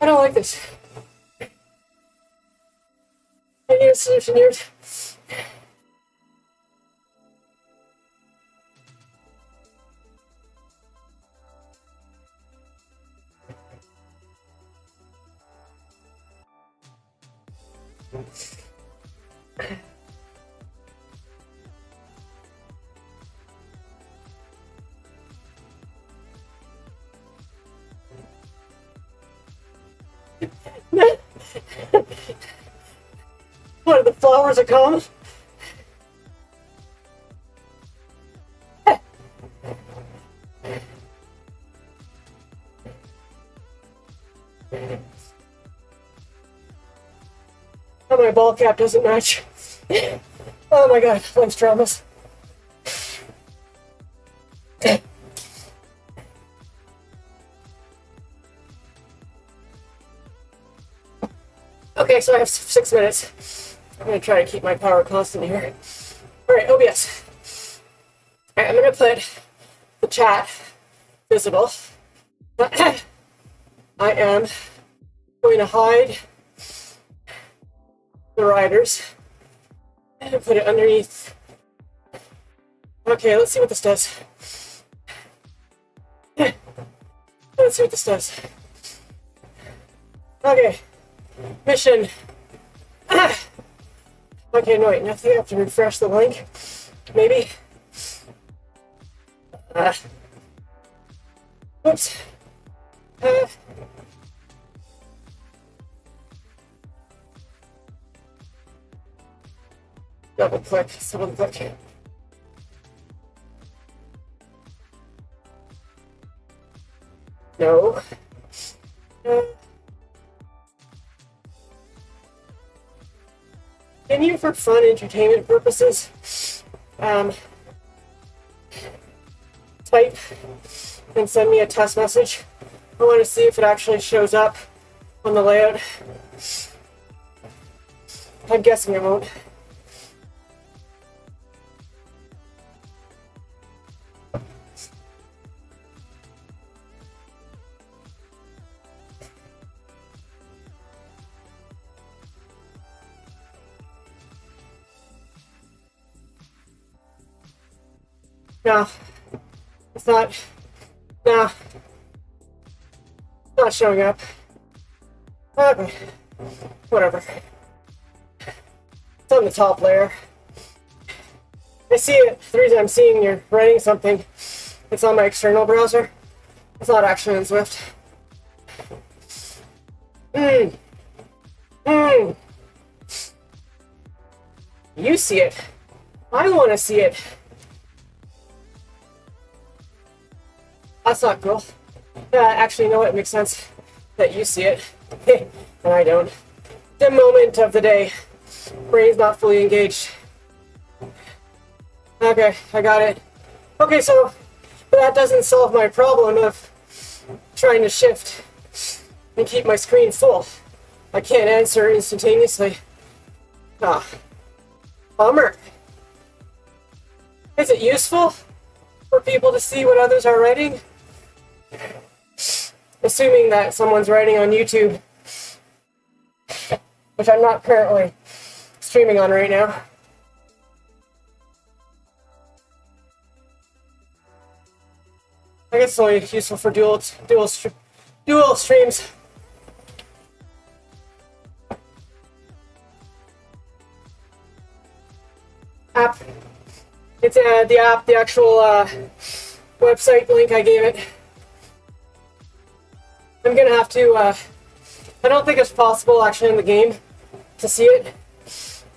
I don't like this. I need a solution here. What are the flowers that come? Oh, my ball cap doesn't match. Oh my god, life's dramas. Okay, so I have 6 minutes. I'm going to try to keep my power constant here. Alright, OBS. Alright, I'm going to put the chat visible. I am going to hide the riders and put it underneath. Okay, let's see what this does. Let's see what this does. Okay, mission. Okay, no wait, I think I have to refresh the link. Maybe. Oops. Double click. No. Can you, for fun entertainment purposes, type and send me a test message? I want to see if it actually shows up on the layout. I'm guessing it won't. No, it's not. No, it's not showing up. Okay, whatever. It's on the top layer. I see it. The reason I'm seeing you're writing something, it's on my external browser. It's not actually in Swift. You see it. I want to see it. That's not cool. Actually, you know what? It makes sense that you see it, and I don't. The moment of the day. Brain's not fully engaged. Okay, I got it. Okay, so but that doesn't solve my problem of trying to shift and keep my screen full. I can't answer instantaneously. Ah, bummer. Is it useful for people to see what others are writing? Assuming that someone's writing on YouTube, which I'm not currently streaming on right now. I guess it's only useful for dual streams. App. It's the app, the actual website link I gave it. I'm gonna have to. I don't think it's possible actually in the game to see it,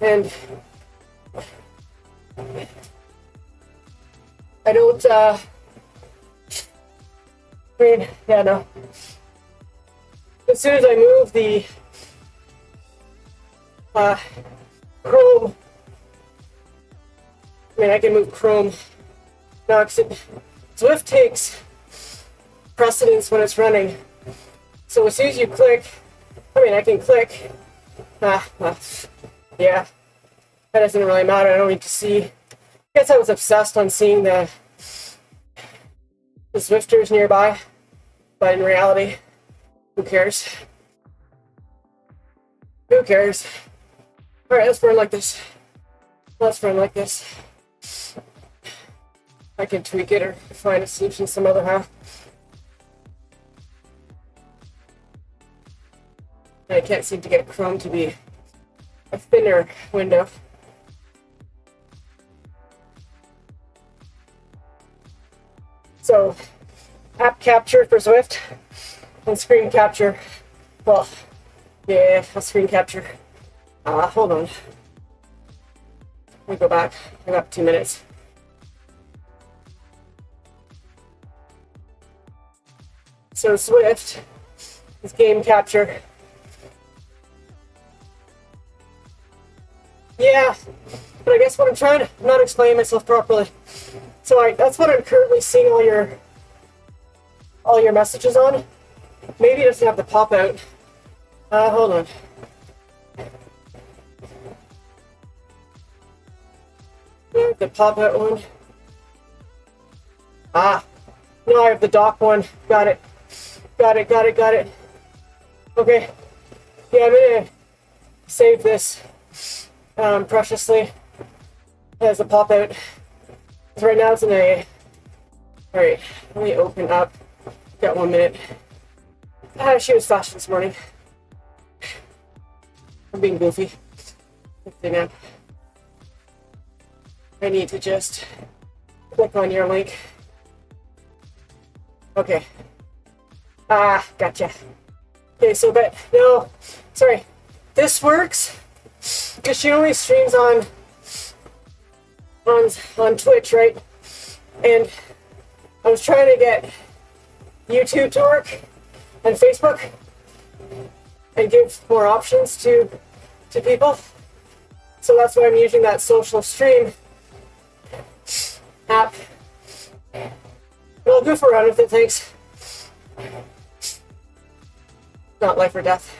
and I don't. I mean, yeah, no. As soon as I move the Chrome, I mean, I can move Chrome. No, Swift takes precedence when it's running. So as soon as you click, I mean, I can click. Yeah, that doesn't really matter. I don't need to see. I guess I was obsessed on seeing the Swifters nearby, but in reality, who cares? Who cares? All right, let's run like this. Let's run like this. I can tweak it or find a solution some other how. I can't seem to get Chrome to be a thinner window. So, app capture for Swift and screen capture. Well, yeah, a screen capture. Hold on. Let me go back. I got 2 minutes. So Swift is game capture. Yeah, but I guess what I'm trying to not explain myself properly. So that's what I'm currently seeing all your messages on. Maybe it doesn't have the pop out. Hold on. The pop out one. No, I have the dock one. Got it. Okay. Yeah, I'm gonna save this preciously as a pop out. Because right now it's in a. Alright, let me open up. Got 1 minute. She was fast this morning. I'm being goofy. Now. I need to just click on your link. Okay. Gotcha. Okay, so but no, sorry. This works because she only streams on Twitch, right? And I was trying to get YouTube to work and Facebook and give more options to people. So that's why I'm using that social stream app. But I'll goof around with it, thanks. Not life or death.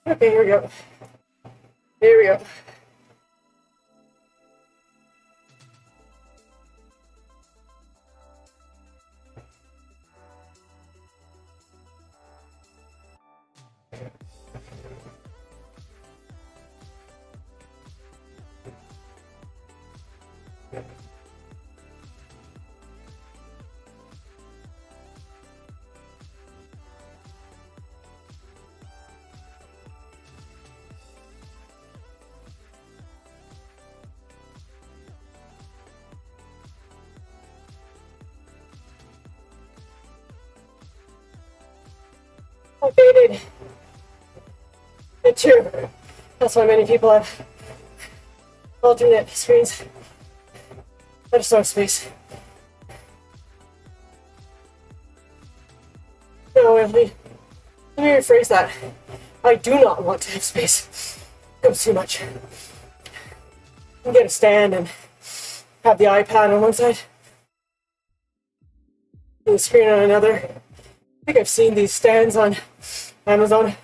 Okay, here we go. Here we go. Updated. It's true. That's why many people have alternate screens. I just don't have space. No, let me rephrase that. I do not want to have space. It becomes too much. You can get a stand and have the iPad on one side and the screen on another. I think I've seen these stands on Amazon.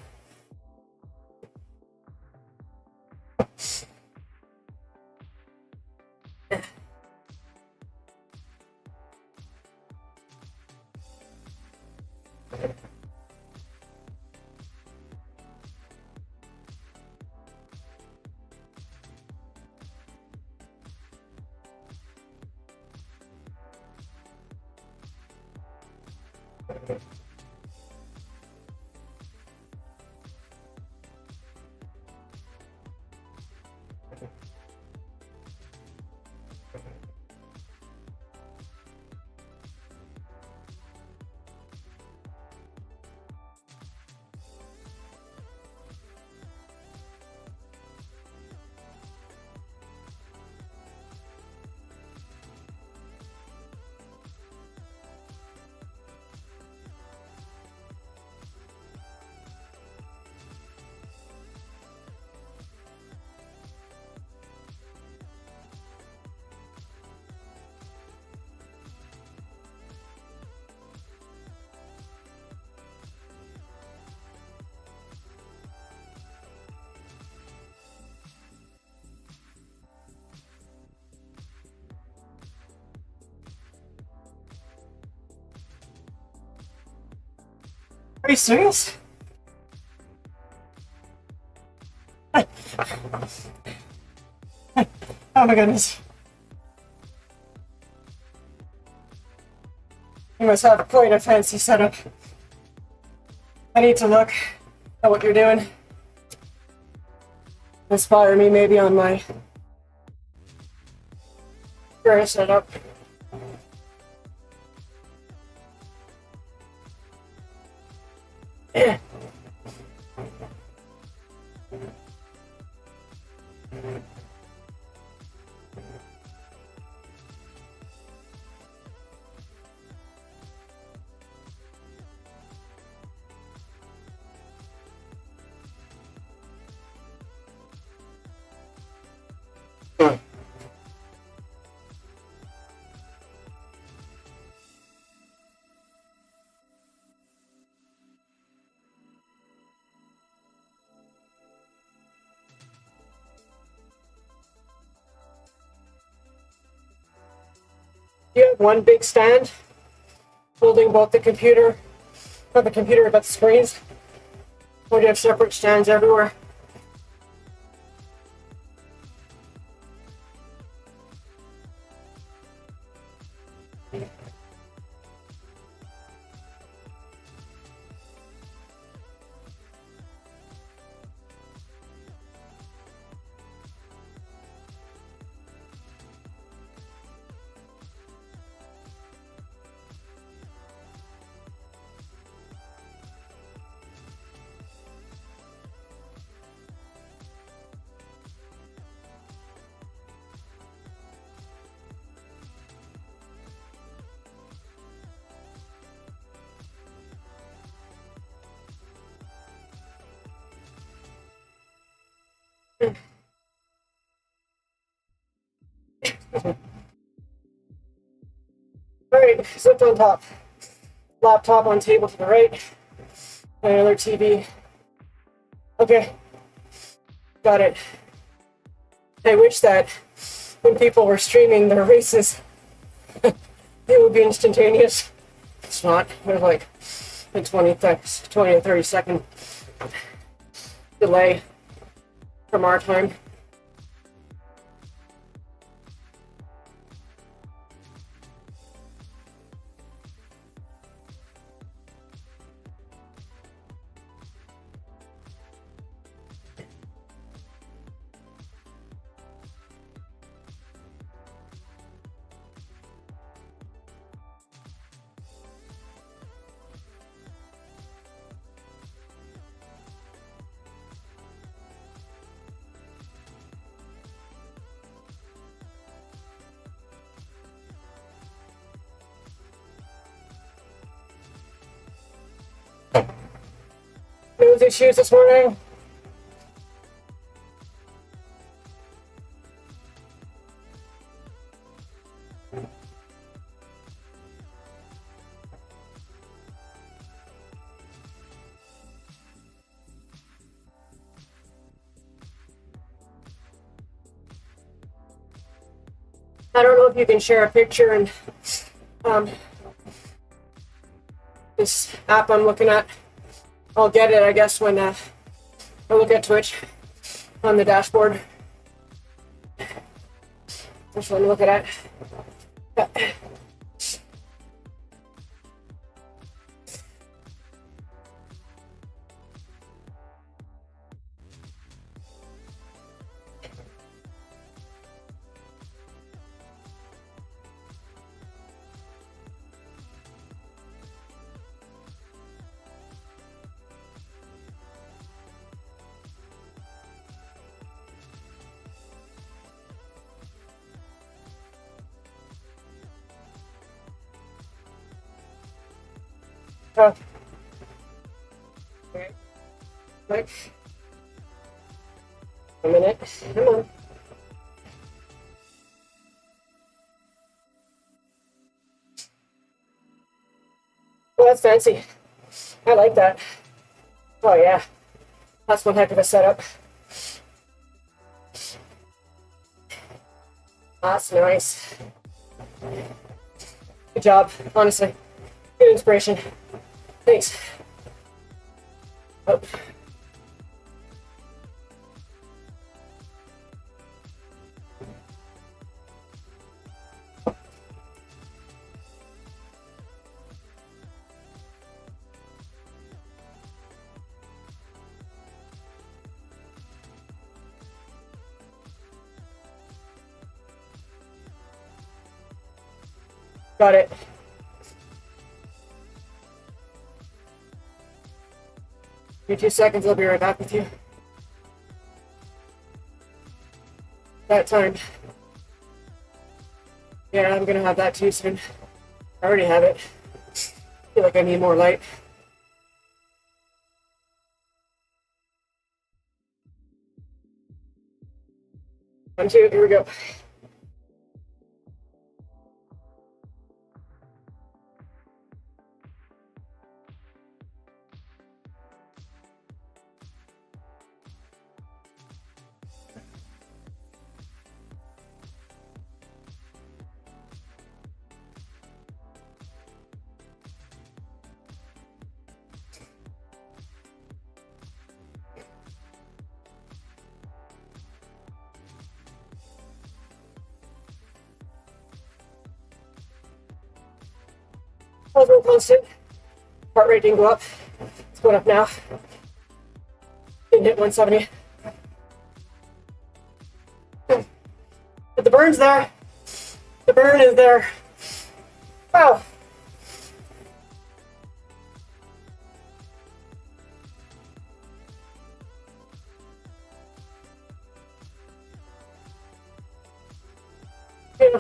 Are you serious? Oh my goodness. You must have quite a fancy setup. I need to look at what you're doing. Inspire me maybe on my current setup. You have one big stand holding both the computer, not the computer, but the screens, or do you have separate stands everywhere? All right, zipped on top. Laptop on table to the right. And another TV. Okay, got it. I wish that when people were streaming their races, it would be instantaneous. It's not. There's like a 20 or 30 second delay from our time. News issues this morning. I don't know if you can share a picture and this app I'm looking at. I'll get it, I guess, when I look at Twitch on the dashboard. Which one to look at? Okay. Quick. A minute. Come on. Oh, that's fancy. I like that. Oh yeah. That's one heck of a setup. That's nice. Good job, honestly. Good inspiration. Thanks. Oh. Got it. Give me 2 seconds, I'll be right back with you. That time. Yeah, I'm gonna have that too soon. I already have it. Feel like I need more light. One, two, here we go. plasma constant. Heart rate didn't go up. It's going up now. Didn't hit 170. But the burn's there. The burn is there. Wow. Yeah.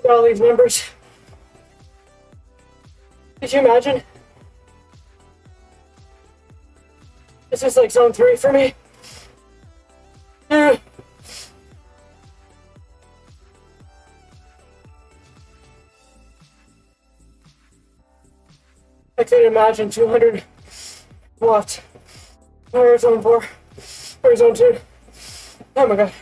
All these numbers. Could you imagine? This is like zone 3 for me. Yeah. I couldn't imagine 200 watts. Or zone 4. Or zone 2. Oh my god.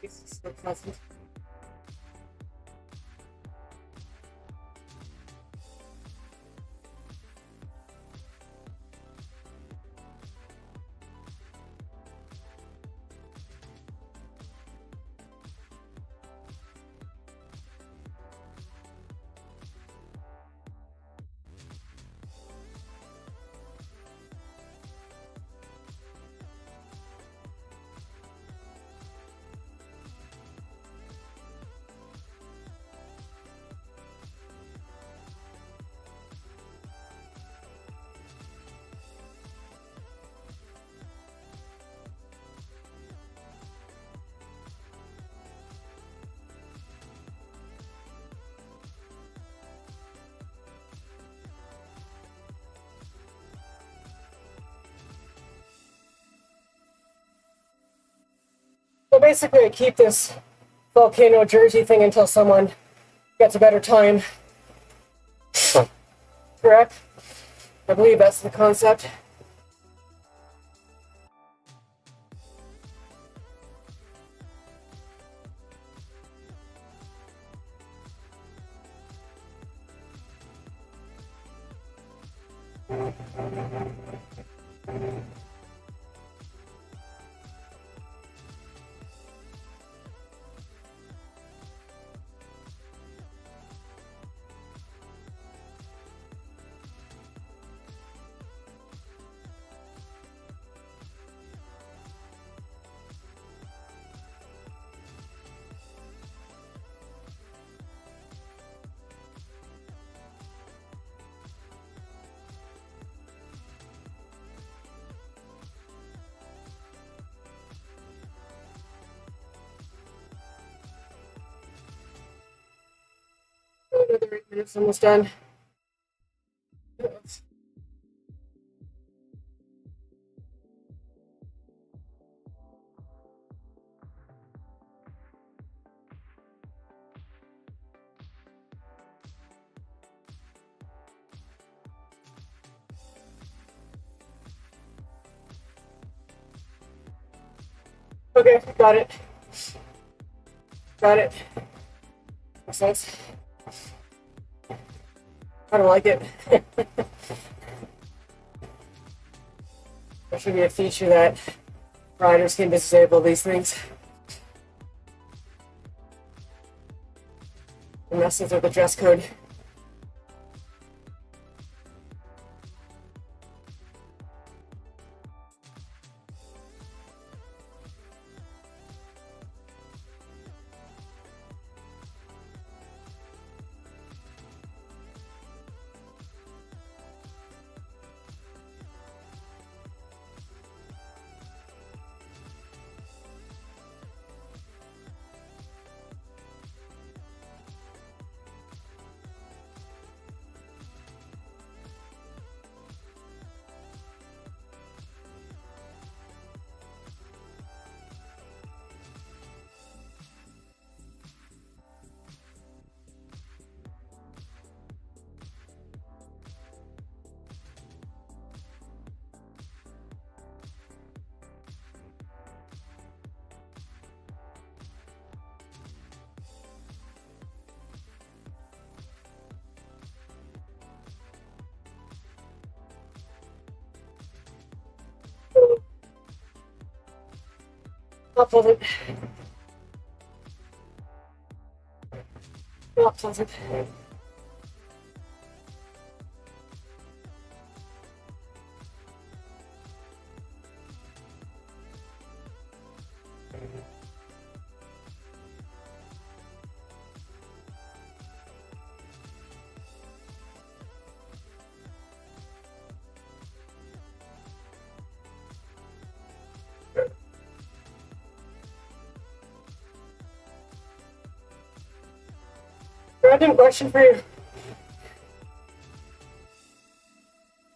It's so pleasant. basically I keep this volcano jersey thing until someone gets a better time. Correct? I believe that's the concept. Another 8 minutes, almost done. Okay, got it. Got it. Makes sense. I don't like it. There should be a feature that riders can disable these things. It messes with the dress code. Not pleasant. Not pleasant. Random question for you.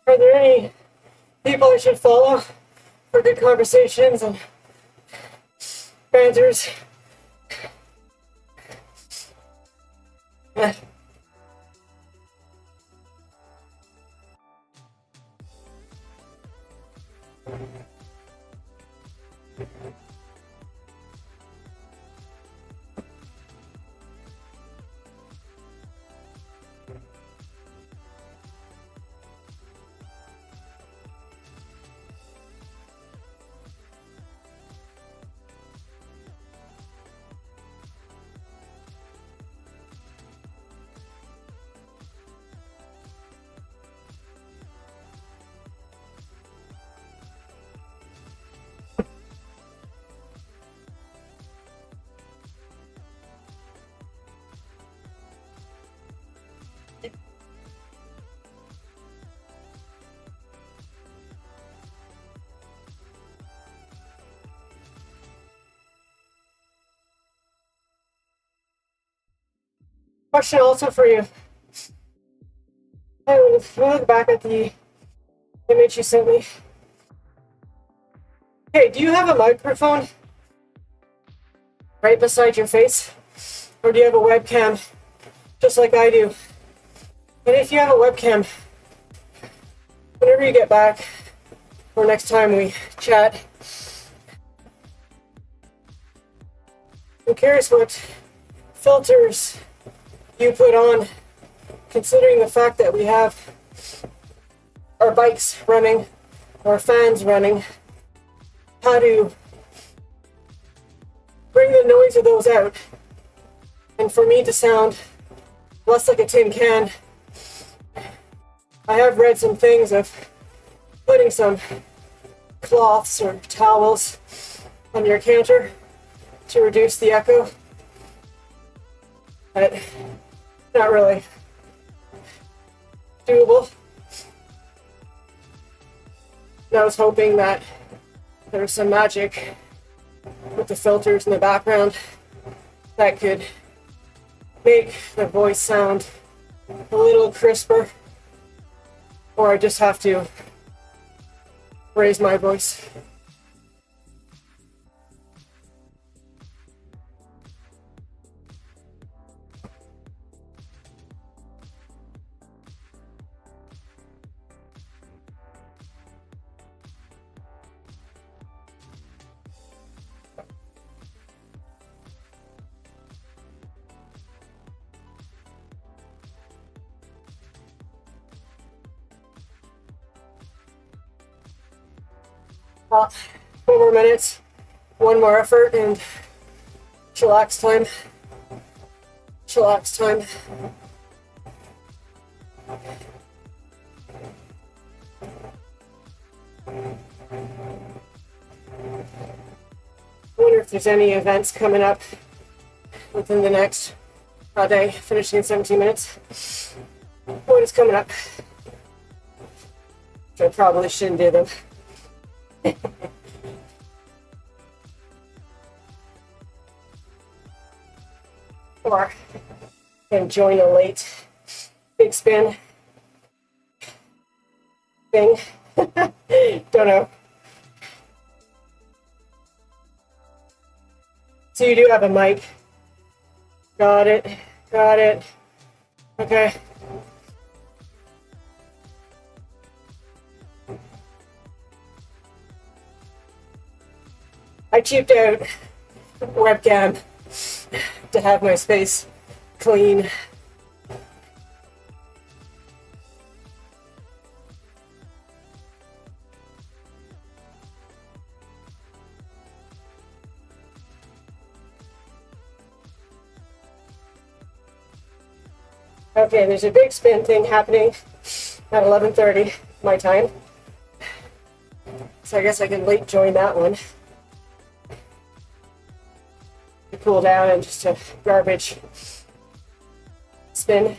Are there any people I should follow for good conversations and banters? Question also for you. Hey, when you look back at the image you sent me. Hey, do you have a microphone? right beside your face? Or do you have a webcam just like I do? And if you have a webcam, whenever you get back or next time we chat, I'm curious what filters you put on, considering the fact that we have our bikes running, our fans running, how to bring the noise of those out. And for me to sound less like a tin can, I have read some things of putting some cloths or towels on your counter to reduce the echo. But not really doable. And I was hoping that there was some magic with the filters in the background that could make the voice sound a little crisper, or I just have to raise my voice. Well, 4 more minutes, one more effort, and chillax time. Chillax time. I wonder if there's any events coming up within the next day, finishing in 17 minutes. What is coming up? Which I probably shouldn't do them. Or can join a late big spin thing. Don't know. So you do have a mic. Got it. Got it. Okay. I cheaped out webcam to have my space clean. Okay, there's a big spin thing happening at 11:30 my time. So I guess I can late join that one. To cool down and just a garbage spin.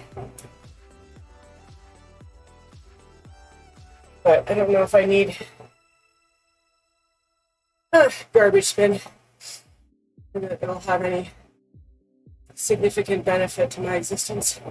But I don't know if I need a garbage spin. And that it'll have any significant benefit to my existence.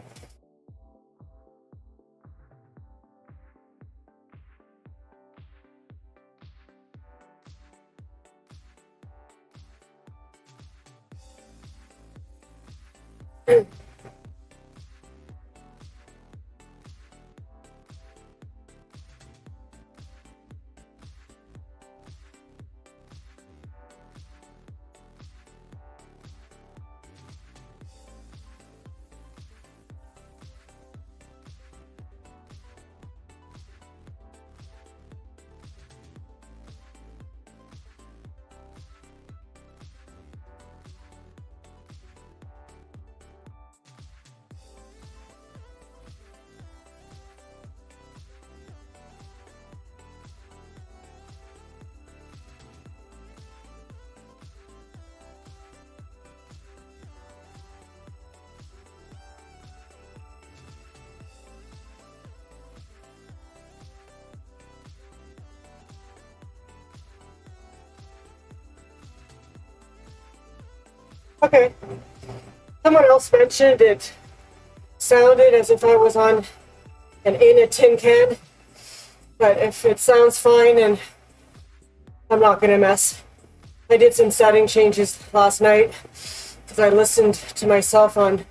Okay. Someone else mentioned it sounded as if I was in a tin can. But if it sounds fine, and I'm not gonna mess. I did some setting changes last night because I listened to myself on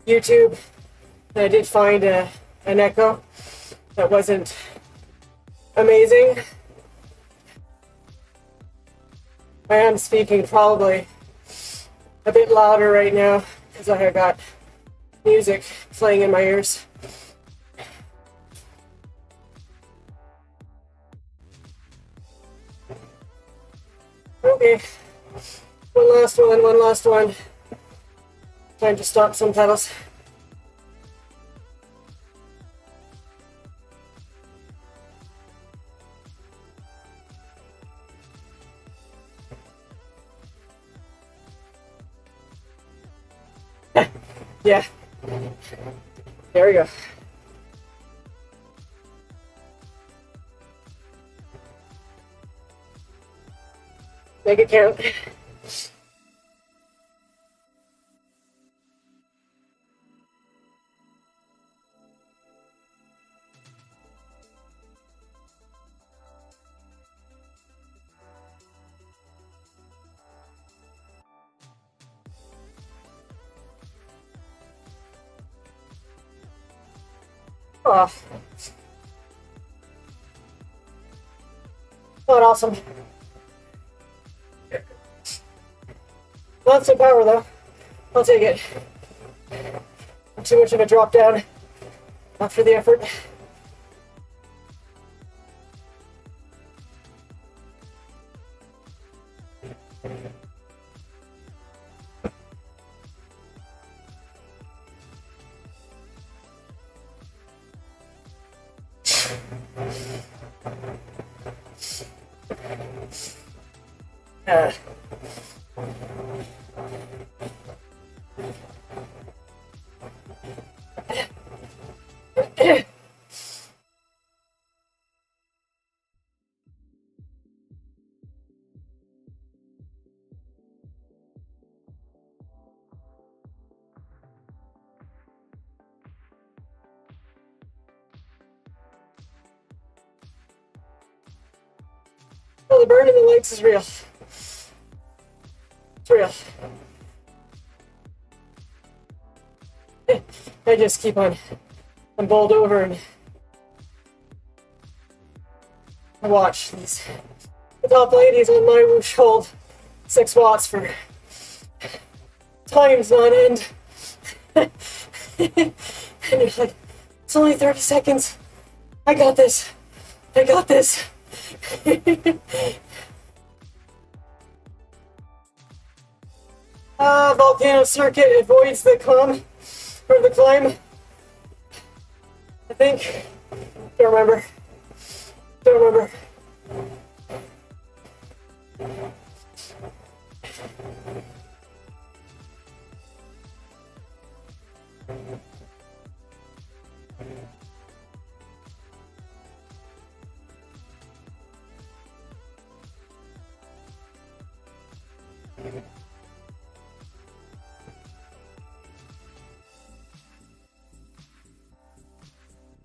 YouTube, and I did find an echo that wasn't amazing. I am speaking probably a bit louder right now because I have got music playing in my ears. Okay, one last one. Time to stop some pedals. Yeah, there we go. Make it count. Oh, not awesome. Lots of power though. I'll take it. Too much of a drop down after the effort. Well, the burn in the legs is real. It's real. I just keep on bowled over and I watch these top ladies on MyWhoosh hold 6 watts for times on end. And you're like, it's only 30 seconds. I got this. I got this. Volcano circuit avoids the climb, or the climb. I think. Don't remember. Don't remember.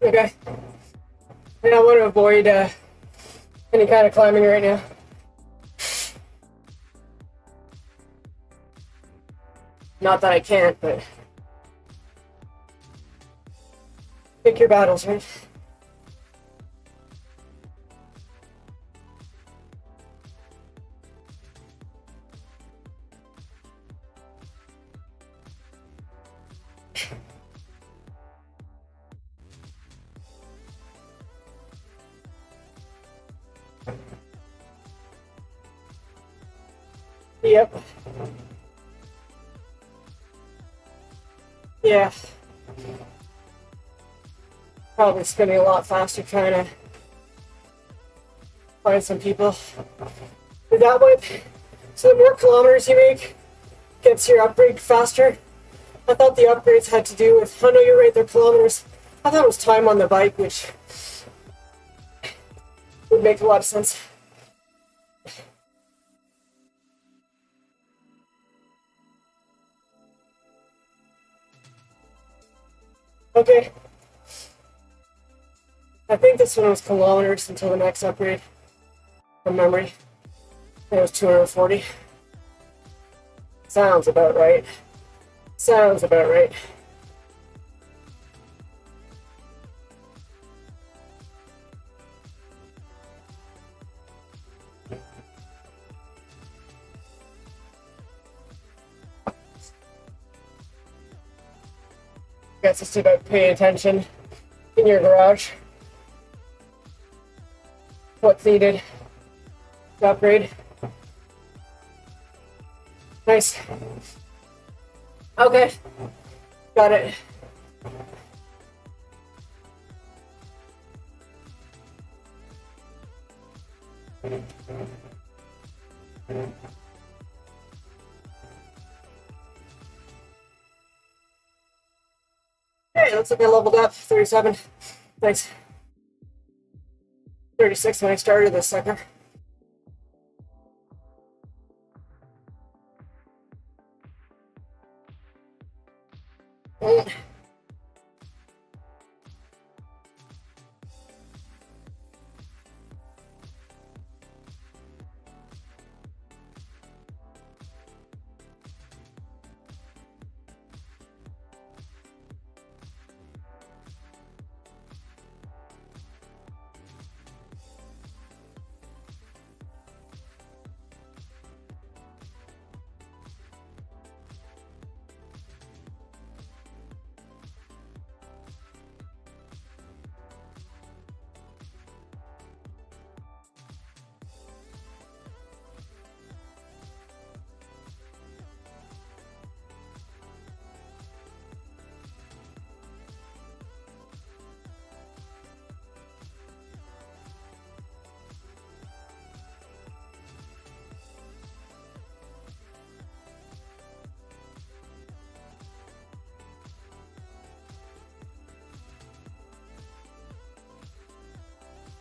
Okay. And I want to avoid any kind of climbing right now. Not that I can't, but pick your battles, right? Yep. Yeah. Probably spinning a lot faster trying to find some people with that one. So the more kilometers you make, gets your upgrade faster. I thought the upgrades had to do with, oh no, you're right, they're kilometers. I thought it was time on the bike, which would make a lot of sense. Okay. I think this one was kilometers until the next upgrade from memory. It was 240. Sounds about right. Sounds about right. Guess it's about paying attention in your garage. What's needed to upgrade. Nice. Okay. Got it. Hey, looks like I leveled up. 37. Thanks. 36 when I started this sucker.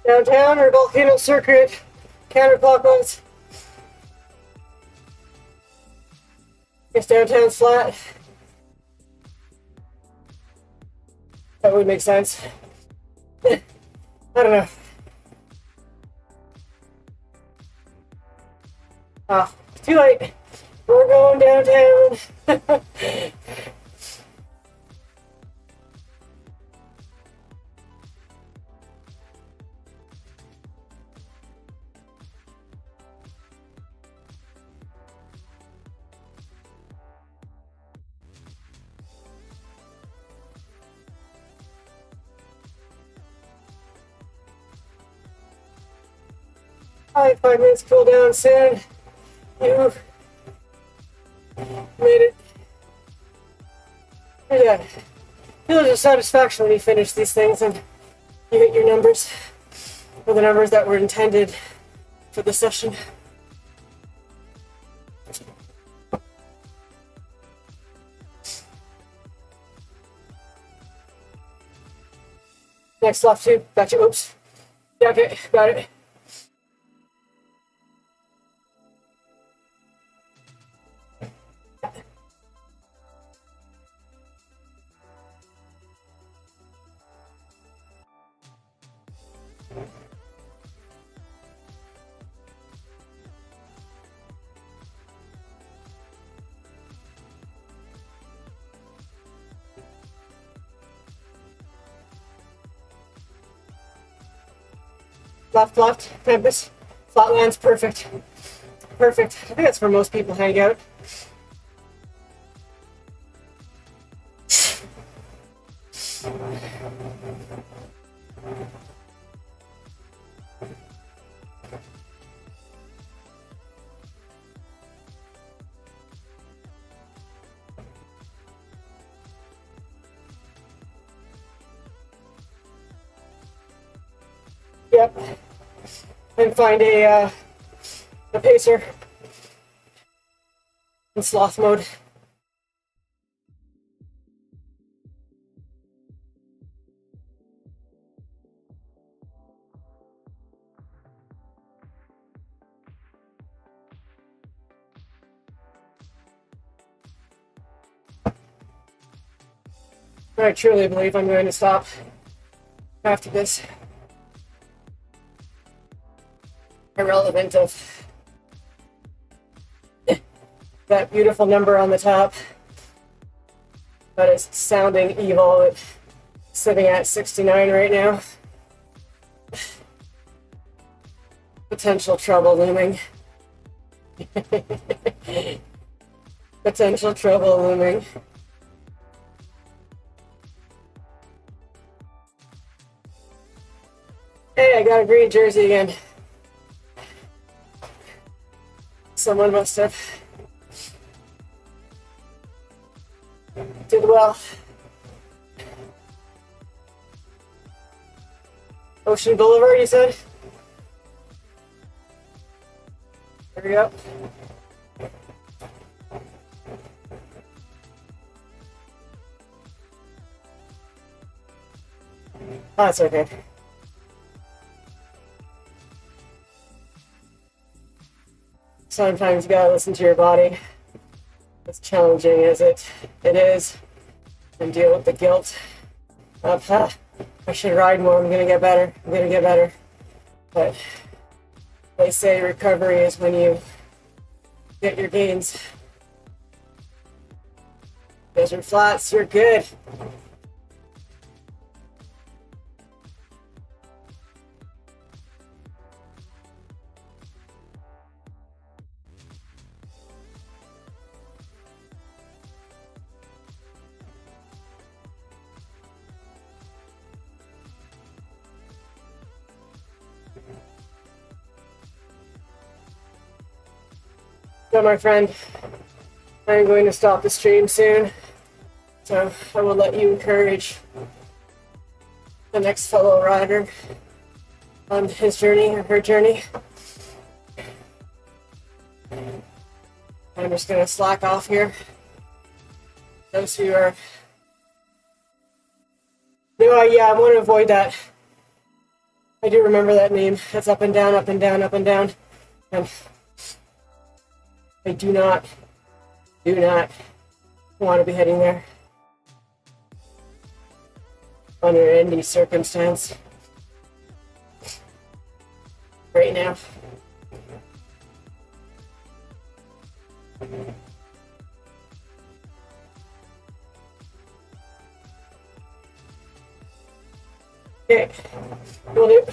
Downtown or Volcano Circuit, counterclockwise. Guess downtown's flat. That would make sense. I don't know. Ah, too late. We're going downtown. Alright, 5 minutes cool down soon. You made it. Yeah. Feels a satisfaction when you finish these things and you hit your numbers, or the numbers that were intended for the session. Next left tube. Gotcha. Oops. Yeah, okay. Got it. Left, campus, flatlands, perfect. Perfect. I think that's where most people hang out. Yep. And find a pacer in sloth mode. I truly believe I'm going to stop after this. Irrelevant of that beautiful number on the top, but it's sounding evil. It's sitting at 69 right now. Potential trouble looming. Potential trouble looming. Hey, I got a green jersey again. Someone must have did well. Ocean Boulevard, you said? There we go. Oh, that's okay. Sometimes you gotta listen to your body. As challenging as it is, and deal with the guilt of, I should ride more, I'm gonna get better, I'm gonna get better. But they say recovery is when you get your gains. Desert Flats, you're good. So my friend, I'm going to stop the stream soon, so I will let you encourage the next fellow rider on his journey or her journey. I'm just going to slack off here. Those who are... No, yeah, I want to avoid that. I do remember that name. It's up and down, up and down, up and down. And I do not want to be heading there under any circumstance right now. Okay, will do.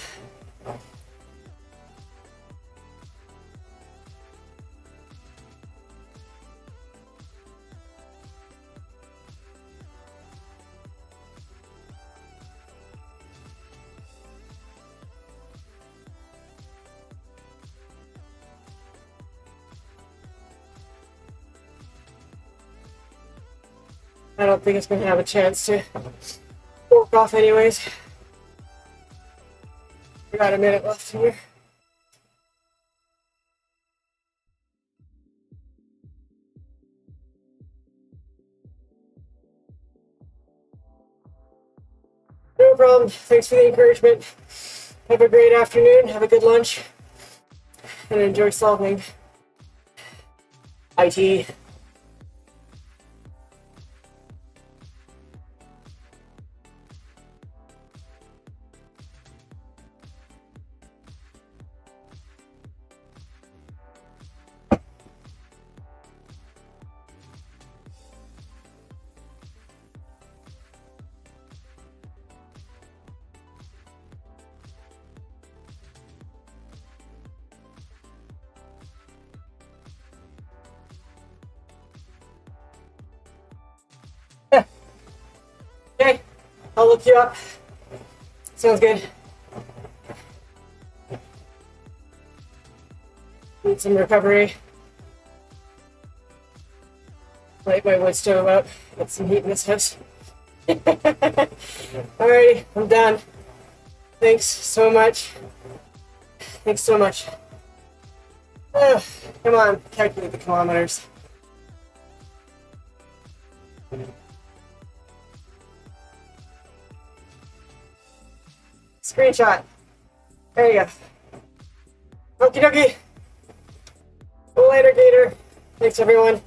I don't think it's going to have a chance to walk off anyways. We got a minute left here. No problem. Thanks for the encouragement. Have a great afternoon. Have a good lunch. And enjoy solving IT. Okay, I'll look you up. Sounds good. Need some recovery. Light my wood stove up. Get some heat in this house. Alrighty, I'm done. Thanks so much. Thanks so much. Come on, calculate the kilometers. Screenshot. There you go. Okie dokie. See you later, Gator. Thanks, everyone.